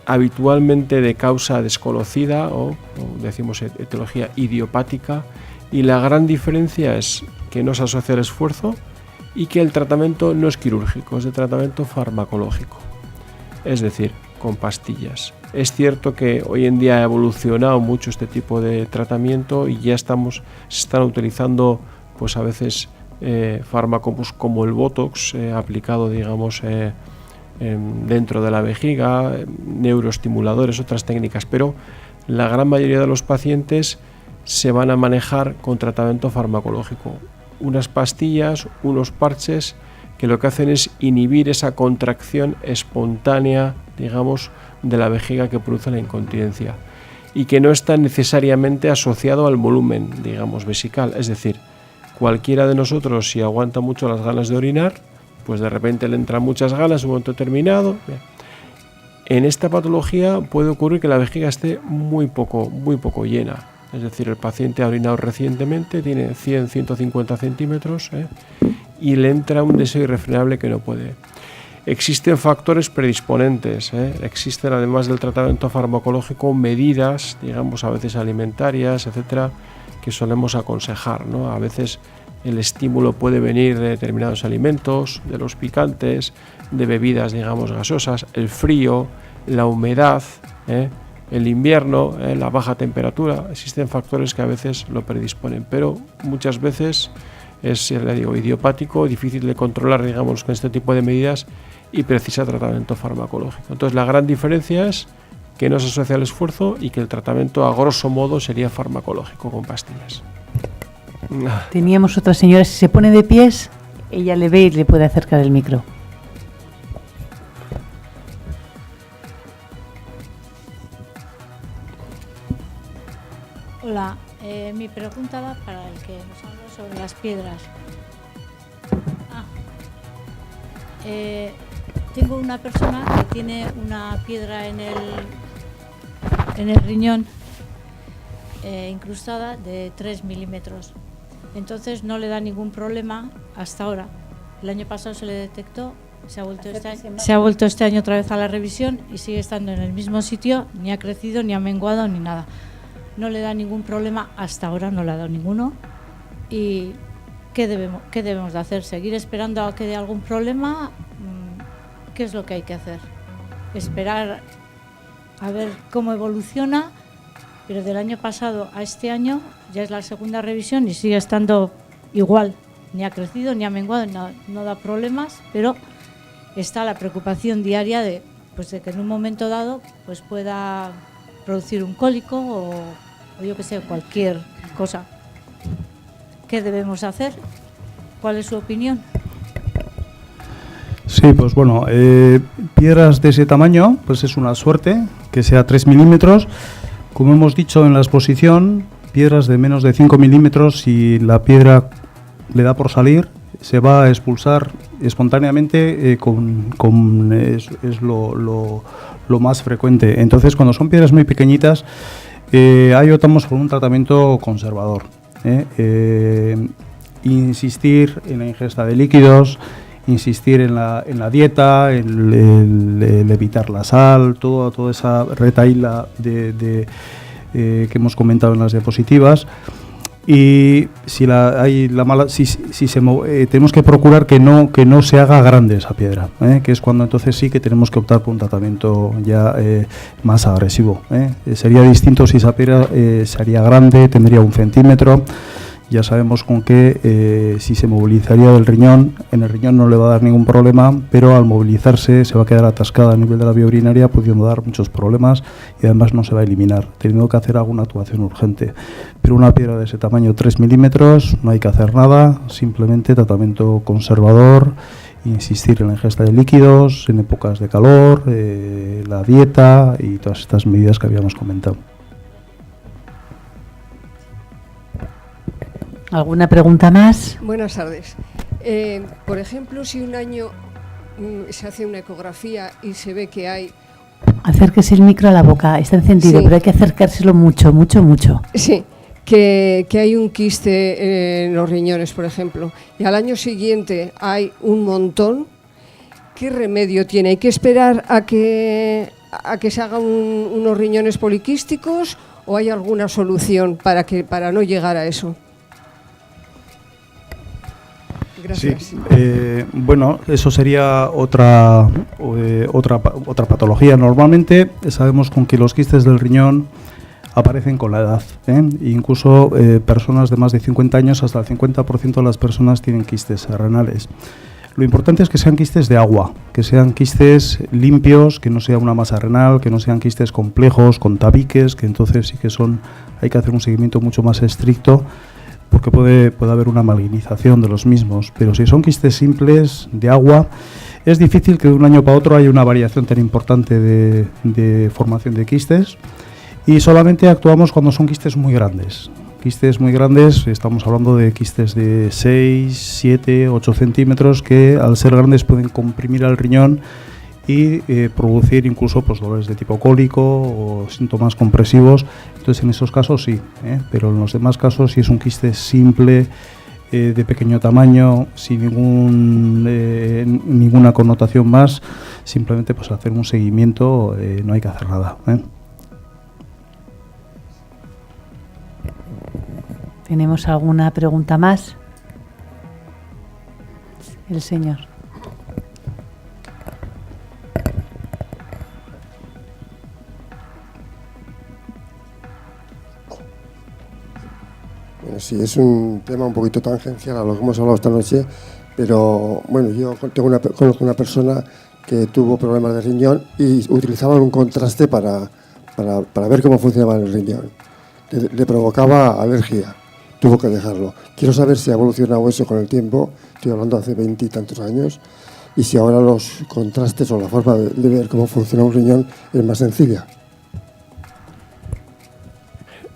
habitualmente de causa desconocida, o decimos etiología idiopática, y la gran diferencia es que no se asocia al esfuerzo y que el tratamiento no es quirúrgico, es de tratamiento farmacológico, es decir, con pastillas. Es cierto que hoy en día ha evolucionado mucho este tipo de tratamiento y ya se están utilizando pues a veces fármacos como el Botox aplicado, digamos, dentro de la vejiga, neuroestimuladores, otras técnicas, pero la gran mayoría de los pacientes se van a manejar con tratamiento farmacológico. Unas pastillas, unos parches que lo que hacen es inhibir esa contracción espontánea, digamos, de la vejiga que produce la incontinencia, y que no está necesariamente asociado al volumen, digamos, vesical. Es decir, cualquiera de nosotros, si aguanta mucho las ganas de orinar, pues de repente le entran muchas ganas en un momento determinado. Bien. En esta patología puede ocurrir que la vejiga esté muy poco llena. Es decir, el paciente ha orinado recientemente, tiene 100-150 centímetros y le entra un deseo irrefrenable que no puede. Existen factores predisponentes, existen además del tratamiento farmacológico medidas, digamos a veces alimentarias, etcétera, que solemos aconsejar, ¿no? A veces el estímulo puede venir de determinados alimentos, de los picantes, de bebidas, digamos, gasosas, el frío, la humedad, el invierno, la baja temperatura. Existen factores que a veces lo predisponen, pero muchas veces es, ya le digo, idiopático, difícil de controlar, digamos, con este tipo de medidas y precisa tratamiento farmacológico. Entonces, la gran diferencia es que no se asocia al esfuerzo y que el tratamiento, a grosso modo, sería farmacológico con pastillas. Teníamos otra señora, si se pone de pies, ella le ve y le puede acercar el micro. Hola, mi pregunta va para el que nos habló sobre las piedras. Tengo una persona que tiene una piedra en el riñón incrustada de 3 milímetros. Entonces no le da ningún problema hasta ahora. El año pasado se le detectó, se ha vuelto este año otra vez a la revisión y sigue estando en el mismo sitio, ni ha crecido, ni ha menguado, ni nada. No le da ningún problema, hasta ahora no le ha dado ninguno. ¿Y qué debemos de hacer? ¿Seguir esperando a que dé algún problema? ¿Qué es lo que hay que hacer? Esperar a ver cómo evoluciona, pero del año pasado a este año ya es la segunda revisión y sigue estando igual. Ni ha crecido, ni ha menguado, no da problemas, pero está la preocupación diaria de que en un momento dado pues pueda producir un cólico o yo que sé, cualquier cosa. ¿Qué debemos hacer? ¿Cuál es su opinión? Sí, pues bueno, piedras de ese tamaño, pues es una suerte que sea 3 milímetros. Como hemos dicho en la exposición, piedras de menos de 5 milímetros, si la piedra le da por salir, se va a expulsar espontáneamente, es lo más frecuente. Entonces, cuando son piedras muy pequeñitas, ahí optamos por un tratamiento conservador. Insistir en la ingesta de líquidos, insistir en la dieta, el evitar la sal, toda esa retahíla que hemos comentado en las diapositivas. Y si tenemos que procurar que no se haga grande esa piedra, que es cuando entonces sí que tenemos que optar por un tratamiento ya más agresivo. Sería distinto si esa piedra se haría grande, tendría 1 centímetro. Ya sabemos con que si se movilizaría del riñón, en el riñón no le va a dar ningún problema, pero al movilizarse se va a quedar atascada a nivel de la vía urinaria, pudiendo dar muchos problemas y además no se va a eliminar, teniendo que hacer alguna actuación urgente. Pero una piedra de ese tamaño, 3 milímetros, no hay que hacer nada, simplemente tratamiento conservador, insistir en la ingesta de líquidos, en épocas de calor, la dieta y todas estas medidas que habíamos comentado. ¿Alguna pregunta más? Buenas tardes. Por ejemplo, si un año se hace una ecografía y se ve que hay... Acérquese el micro a la boca, está encendido, sí. Pero hay que acercárselo mucho. Sí, que hay un quiste en los riñones, por ejemplo, y al año siguiente hay un montón, ¿qué remedio tiene? ¿Hay que esperar a que se hagan unos riñones poliquísticos o hay alguna solución para no llegar a eso? Gracias. Sí, bueno, eso sería otra patología. Normalmente sabemos con que los quistes del riñón aparecen con la edad, incluso personas de más de 50 años, hasta el 50% de las personas tienen quistes renales. Lo importante es que sean quistes de agua, que sean quistes limpios, que no sea una masa renal, que no sean quistes complejos, con tabiques, que entonces sí que hay que hacer un seguimiento mucho más estricto, porque puede haber una malignización de los mismos. Pero si son quistes simples, de agua, es difícil que de un año para otro haya una variación tan importante de formación de quistes, y solamente actuamos cuando son quistes muy grandes. Quistes muy grandes, estamos hablando de quistes de 6, 7, 8 centímetros que al ser grandes pueden comprimir al riñón y producir incluso pues, dolores de tipo cólico o síntomas compresivos. Entonces en esos casos sí, pero en los demás casos si es un quiste simple, de pequeño tamaño, sin ninguna connotación más, simplemente pues hacer un seguimiento, no hay que hacer nada. ¿Tenemos alguna pregunta más? El señor. Bueno, sí, es un tema un poquito tangencial a lo que hemos hablado esta noche, pero bueno, yo conozco una persona que tuvo problemas de riñón y utilizaban un contraste para ver cómo funcionaba el riñón. Le provocaba alergia, tuvo que dejarlo. Quiero saber si ha evolucionado eso con el tiempo, estoy hablando hace 20 y tantos años, y si ahora los contrastes o la forma de ver cómo funciona un riñón es más sencilla.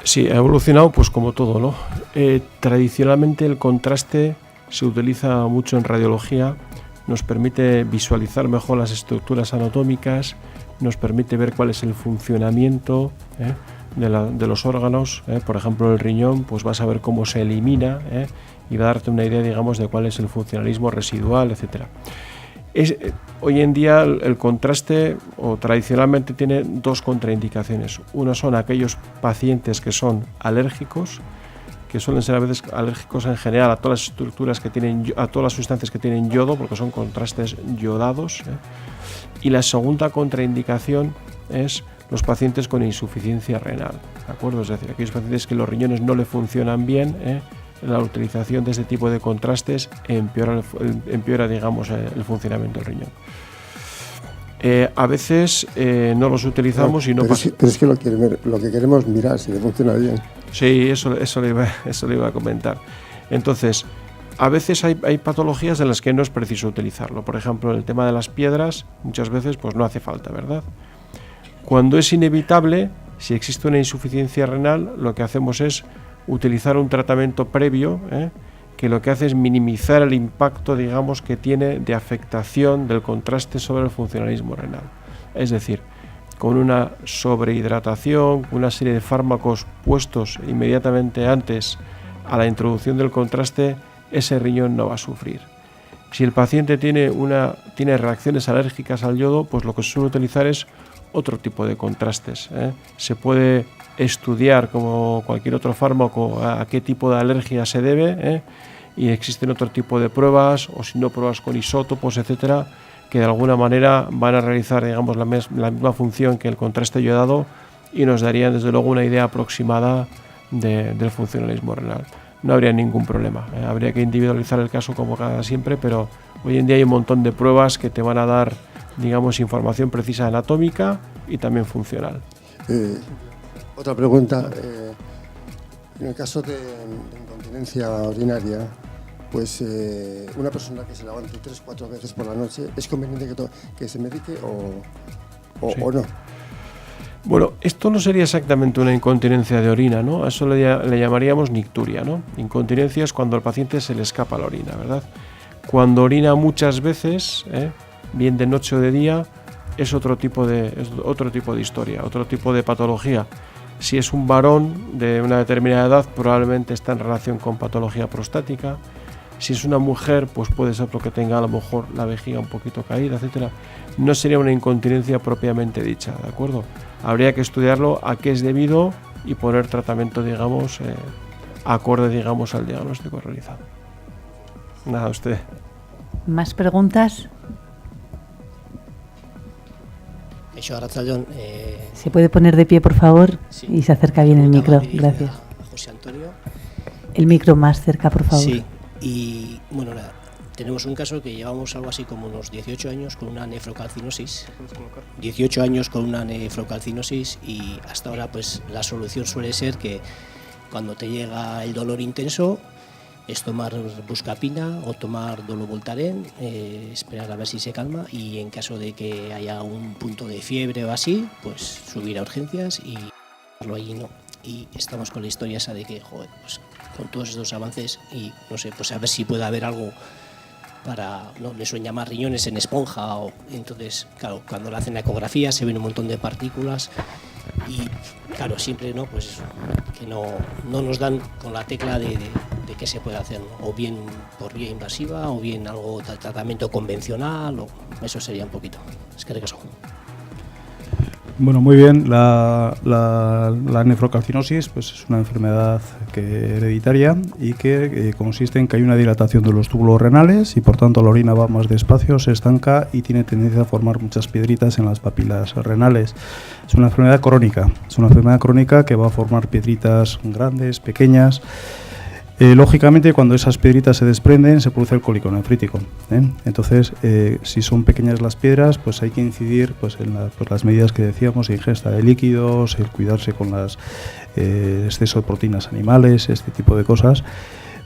Sí, ha evolucionado pues como todo, ¿no? Tradicionalmente el contraste se utiliza mucho en radiología, nos permite visualizar mejor las estructuras anatómicas, nos permite ver cuál es el funcionamiento de los órganos, por ejemplo el riñón, pues vas a ver cómo se elimina y va a darte una idea, digamos, de cuál es el funcionalismo residual, etcétera. Hoy en día el contraste tradicionalmente tiene dos contraindicaciones. Una son aquellos pacientes que son alérgicos, que suelen ser a veces alérgicos en general a todas las estructuras que tienen, a todas las sustancias que tienen yodo, porque son contrastes yodados. Y la segunda contraindicación es los pacientes con insuficiencia renal, ¿de acuerdo? Es decir, aquellos pacientes que los riñones no le funcionan bien, la utilización de este tipo de contrastes empeora digamos, el funcionamiento del riñón. A veces no los utilizamos y no pasa. Pero es que lo que queremos es mirar si le funciona bien. Sí, eso le iba a comentar. Entonces, a veces hay patologías en las que no es preciso utilizarlo. Por ejemplo, en el tema de las piedras, muchas veces pues no hace falta, ¿verdad? Cuando es inevitable, si existe una insuficiencia renal, lo que hacemos es utilizar un tratamiento previo, que lo que hace es minimizar el impacto, digamos, que tiene de afectación del contraste sobre el funcionalismo renal. Es decir, con una sobrehidratación, con una serie de fármacos puestos inmediatamente antes a la introducción del contraste, ese riñón no va a sufrir. Si el paciente tiene reacciones alérgicas al yodo, pues lo que se suele utilizar es otro tipo de contrastes. Se puede estudiar, como cualquier otro fármaco, a qué tipo de alergia se debe, y existen otro tipo de pruebas, o si no, pruebas con isótopos, etcétera, que de alguna manera van a realizar, digamos, la misma función que el contraste yodado y nos darían desde luego una idea aproximada del funcionalismo renal. No habría ningún problema, habría que individualizar el caso como cada siempre, pero hoy en día hay un montón de pruebas que te van a dar, digamos, información precisa anatómica y también funcional. Otra pregunta, en el caso de incontinencia urinaria, pues una persona que se levante 3-4 veces por la noche, ¿es conveniente que se medique Sí. o no? Bueno, esto no sería exactamente una incontinencia de orina, ¿no? A eso le llamaríamos nicturia, ¿no? Incontinencia es cuando al paciente se le escapa la orina, ¿verdad? Cuando orina muchas veces, bien de noche o de día, es otro tipo de historia, otro tipo de patología. Si es un varón de una determinada edad, probablemente está en relación con patología prostática. Si es una mujer, pues puede ser porque tenga a lo mejor la vejiga un poquito caída, etcétera. No sería una incontinencia propiamente dicha, ¿de acuerdo? Habría que estudiarlo a qué es debido y poner tratamiento, digamos, acorde, digamos, al diagnóstico realizado. Nada, usted. ¿Más preguntas? ¿Se puede poner de pie, por favor? Sí. Y se acerca bien el micro. Gracias. A José Antonio. El micro más cerca, por favor. Sí, y bueno, nada, tenemos un caso que llevamos algo así como unos 18 años con una nefrocalcinosis. 18 años con una nefrocalcinosis y hasta ahora pues la solución suele ser que cuando te llega el dolor intenso es tomar buscapina o tomar doluvoltaren, esperar a ver si se calma y en caso de que haya un punto de fiebre o así, pues subir a urgencias y dejarlo allí, ¿no? y estamos con la historia esa de que, joder, pues con todos estos avances y no sé, pues a ver si puede haber algo para, no le suelen llamar riñones en esponja, o entonces, claro, cuando le hacen la ecografía se ven un montón de partículas y, claro, siempre, ¿no? Pues eso, que no nos dan con la tecla de qué se puede hacer, ¿no? O bien por vía invasiva, o bien algo de tratamiento convencional, o eso sería un poquito. Es que recaso. Bueno, muy bien. La nefrocalcinosis pues es una enfermedad hereditaria y que consiste en que hay una dilatación de los túbulos renales y por tanto la orina va más despacio, se estanca y tiene tendencia a formar muchas piedritas en las papilas renales. Es una enfermedad crónica que va a formar piedritas grandes, pequeñas. Lógicamente, cuando esas piedritas se desprenden, se produce el cólico nefrítico. Entonces, si son pequeñas las piedras, pues hay que incidir pues, en las medidas que decíamos, ingesta de líquidos, el cuidarse con exceso de proteínas animales, este tipo de cosas.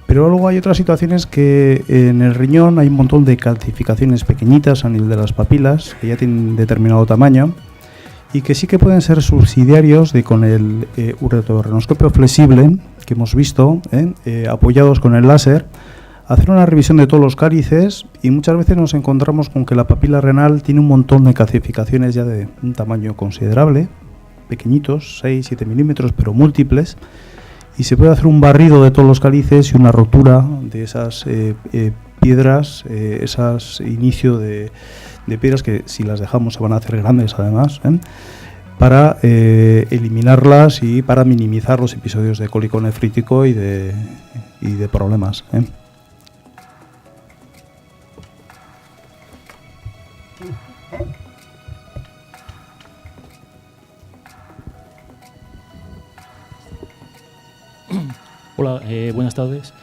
Pero luego hay otras situaciones que en el riñón hay un montón de calcificaciones pequeñitas a nivel de las papilas, que ya tienen determinado tamaño, y que sí que pueden ser subsidiarios de con el ureteroscopio flexible que hemos visto, apoyados con el láser, hacer una revisión de todos los cálices y muchas veces nos encontramos con que la papila renal tiene un montón de calcificaciones ya de un tamaño considerable, pequeñitos, 6-7 milímetros, pero múltiples, y se puede hacer un barrido de todos los cálices y una rotura de esas piedras, esas inicio de piedras que si las dejamos se van a hacer grandes además, para eliminarlas y para minimizar los episodios de cólico nefrítico y de problemas. Hola, buenas tardes.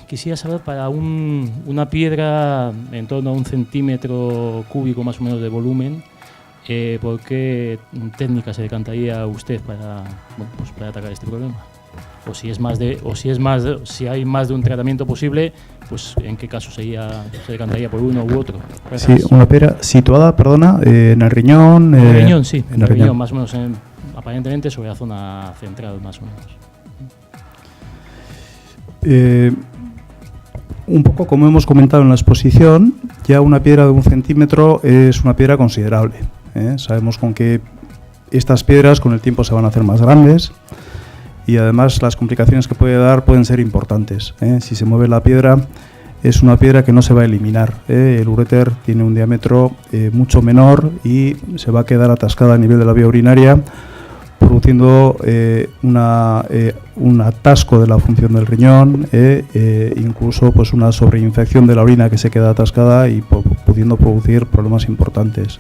Quisiera saber, para una piedra en torno a 1 centímetro cúbico más o menos de volumen, ¿por qué técnica se decantaría usted para atacar este problema? O si hay más de un tratamiento posible, pues en qué caso se decantaría por uno u otro. Gracias. Sí, una piedra situada, en el riñón. En el riñón, sí, en el riñón, más o menos, aparentemente sobre la zona central, más o menos. Un poco como hemos comentado en la exposición, ya una piedra de 1 centímetro es una piedra considerable. Sabemos con que estas piedras con el tiempo se van a hacer más grandes y además las complicaciones que puede dar pueden ser importantes. Si se mueve la piedra, es una piedra que no se va a eliminar. El uréter tiene un diámetro mucho menor y se va a quedar atascada a nivel de la vía urinaria, produciendo un atasco de la función del riñón, incluso pues una sobreinfección de la orina que se queda atascada y pudiendo producir problemas importantes.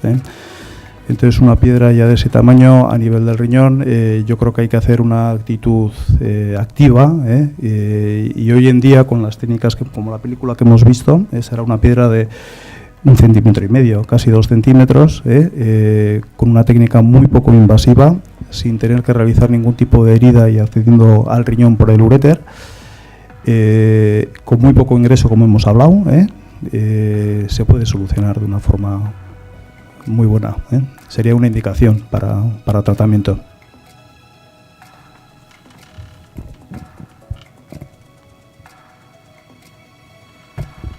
Entonces, una piedra ya de ese tamaño a nivel del riñón, yo creo que hay que hacer una actitud activa, y hoy en día con las técnicas como la película que hemos visto, será una piedra de 1,5 centímetros, casi 2 centímetros, con una técnica muy poco invasiva, sin tener que realizar ningún tipo de herida y accediendo al riñón por el uréter, con muy poco ingreso, como hemos hablado, se puede solucionar de una forma muy buena. Sería una indicación para tratamiento.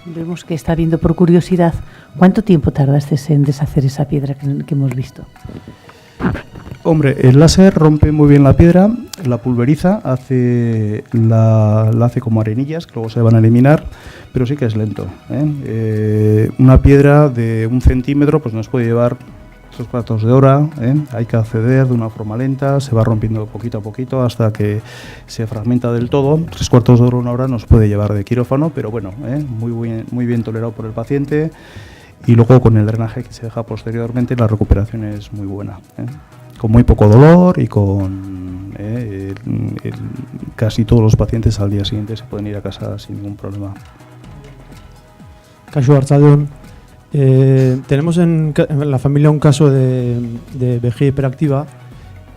Vemos que está viendo por curiosidad. ¿Cuánto tiempo tardaste en deshacer esa piedra que hemos visto? Hombre, el láser rompe muy bien la piedra, la pulveriza, la hace como arenillas que luego se van a eliminar, pero sí que es lento. Una piedra de 1 centímetro pues nos puede llevar 3/4 de hora, hay que acceder de una forma lenta, se va rompiendo poquito a poquito hasta que se fragmenta del todo. 3/4 de hora, 1 hora nos puede llevar de quirófano, pero bueno, muy bien tolerado por el paciente, y luego con el drenaje que se deja posteriormente la recuperación es muy buena. Con muy poco dolor y con casi todos los pacientes al día siguiente se pueden ir a casa sin ningún problema. Kaixo Artzaldeon, tenemos en la familia un caso de vejiga hiperactiva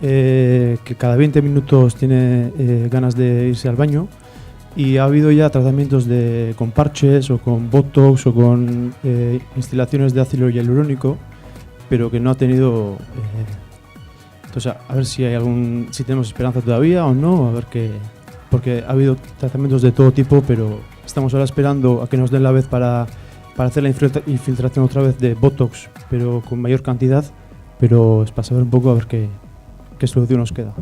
que cada 20 minutos tiene ganas de irse al baño, y ha habido ya tratamientos con parches o con botox o con instilaciones de ácido hialurónico, pero que no ha tenido Entonces, a ver si tenemos esperanza todavía o no, a ver qué, porque ha habido tratamientos de todo tipo, pero estamos ahora esperando a que nos den la vez para hacer la infiltración otra vez de Botox, pero con mayor cantidad, pero es para saber un poco a ver qué solución nos queda.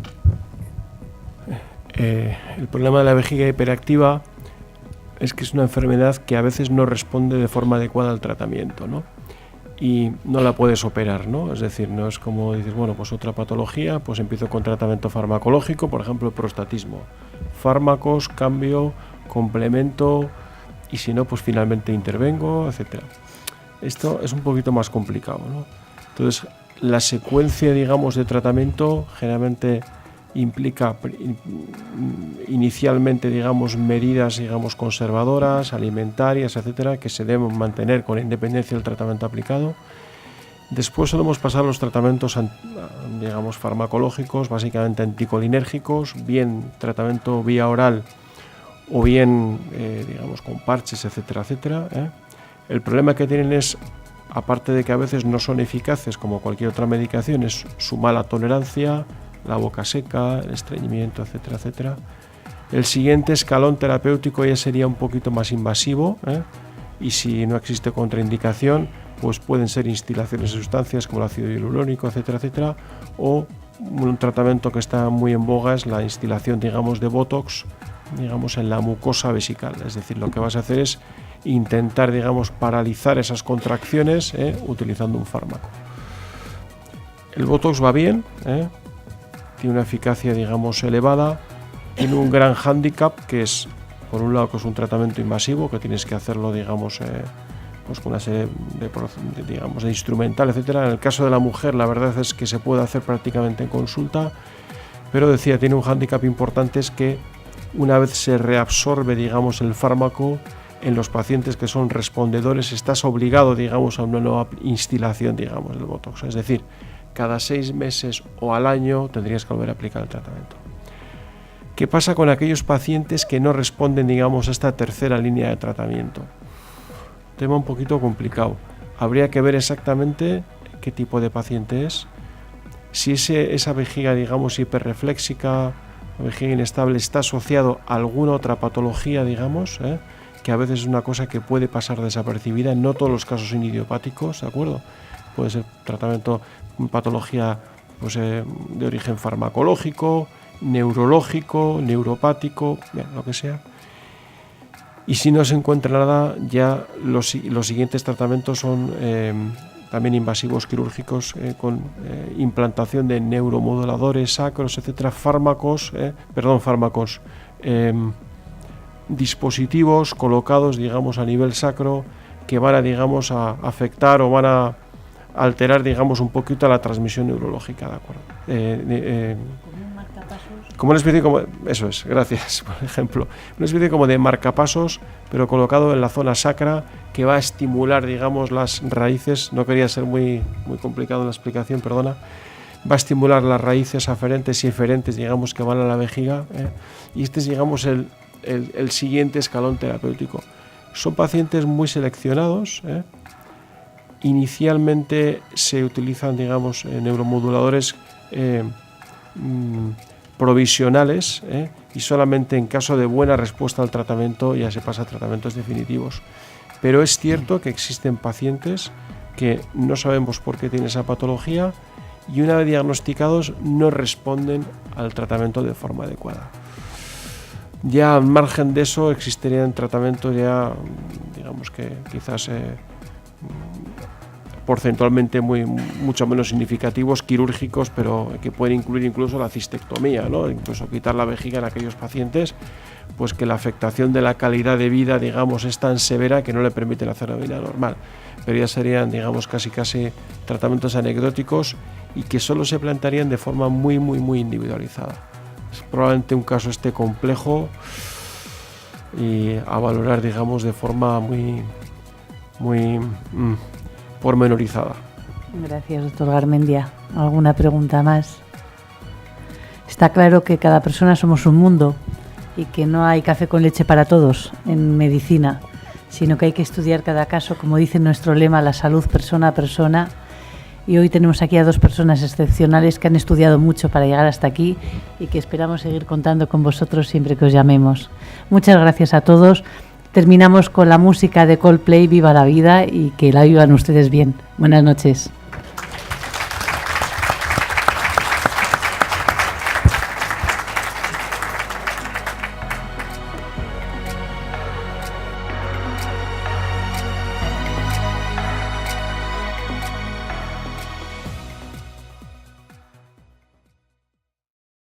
El problema de la vejiga hiperactiva es que es una enfermedad que a veces no responde de forma adecuada al tratamiento, ¿no? Y no la puedes operar, ¿no? Es decir, no es como dices, bueno, pues otra patología, pues empiezo con tratamiento farmacológico, por ejemplo, el prostatismo. Fármacos, cambio, complemento, y si no, pues finalmente intervengo, etcétera. Esto es un poquito más complicado, ¿no? Entonces, la secuencia, digamos, de tratamiento generalmente implica inicialmente, digamos, medidas, digamos, conservadoras, alimentarias, etcétera, que se deben mantener con independencia del tratamiento aplicado. Después solemos pasar los tratamientos, digamos, farmacológicos, básicamente anticolinérgicos, bien tratamiento vía oral o bien, digamos, con parches, etcétera, etcétera. El problema que tienen es, aparte de que a veces no son eficaces como cualquier otra medicación, es su mala tolerancia, la boca seca, el estreñimiento, etcétera, etcétera. El siguiente escalón terapéutico ya sería un poquito más invasivo, y si no existe contraindicación, pues pueden ser instilaciones de sustancias como el ácido hialurónico, etcétera, etcétera, o un tratamiento que está muy en boga es la instilación, digamos, de Botox, digamos, en la mucosa vesical. Es decir, lo que vas a hacer es intentar, digamos, paralizar esas contracciones utilizando un fármaco. El Botox va bien, tiene una eficacia, digamos, elevada, tiene un gran hándicap que es, por un lado, que es un tratamiento invasivo, que tienes que hacerlo, digamos, pues con una serie de instrumental, etcétera. En el caso de la mujer, la verdad es que se puede hacer prácticamente en consulta, pero decía, tiene un hándicap importante, es que una vez se reabsorbe, digamos, el fármaco en los pacientes que son respondedores, estás obligado, digamos, a una nueva instilación, digamos, del Botox. Es decir, cada 6 meses o al año tendrías que volver a aplicar el tratamiento. ¿Qué pasa con aquellos pacientes que no responden, digamos, a esta tercera línea de tratamiento? Tema un poquito complicado. Habría que ver exactamente qué tipo de paciente es. Si esa vejiga, digamos, hiperrefléxica, vejiga inestable, está asociado a alguna otra patología, digamos, que a veces es una cosa que puede pasar desapercibida. No todos los casos son idiopáticos, ¿de acuerdo? Puede ser tratamiento, patología, pues, de origen farmacológico, neurológico, neuropático, lo que sea. Y si no se encuentra nada, ya los siguientes tratamientos son también invasivos quirúrgicos, con implantación de neuromoduladores sacros, etcétera, dispositivos colocados, digamos, a nivel sacro, que van a, digamos, a afectar o van a alterar, digamos, un poquito la transmisión neurológica, ¿de acuerdo? Como una especie como, eso es, gracias por ejemplo, una especie como de marcapasos, pero colocado en la zona sacra, que va a estimular, digamos, las raíces. No quería ser muy complicado en la explicación, perdona. Va a estimular las raíces aferentes y eferentes, digamos, que van a la vejiga, y este es, digamos, el siguiente escalón terapéutico. Son pacientes muy seleccionados. Inicialmente se utilizan, digamos, neuromoduladores provisionales, y solamente en caso de buena respuesta al tratamiento ya se pasa a tratamientos definitivos. Pero es cierto que existen pacientes que no sabemos por qué tienen esa patología y una vez diagnosticados no responden al tratamiento de forma adecuada. Ya al margen de eso existirían tratamientos ya, digamos, que quizás porcentualmente mucho menos significativos, quirúrgicos, pero que pueden incluir incluso la cistectomía, ¿no? Incluso quitar la vejiga en aquellos pacientes, pues que la afectación de la calidad de vida, digamos, es tan severa que no le permiten hacer la vida normal. Pero ya serían, digamos, casi tratamientos anecdóticos y que solo se plantearían de forma muy individualizada. Es probablemente un caso complejo y a valorar, digamos, de forma muy pormenorizada. Gracias, doctor Garmendia. ¿Alguna pregunta más? Está claro que cada persona somos un mundo y que no hay café con leche para todos en medicina, sino que hay que estudiar cada caso, como dice nuestro lema, la salud persona a persona, y hoy tenemos aquí a 2 personas excepcionales que han estudiado mucho para llegar hasta aquí y que esperamos seguir contando con vosotros siempre que os llamemos. Muchas gracias a todos. Terminamos con la música de Coldplay, Viva la Vida, y que la vivan ustedes bien. Buenas noches.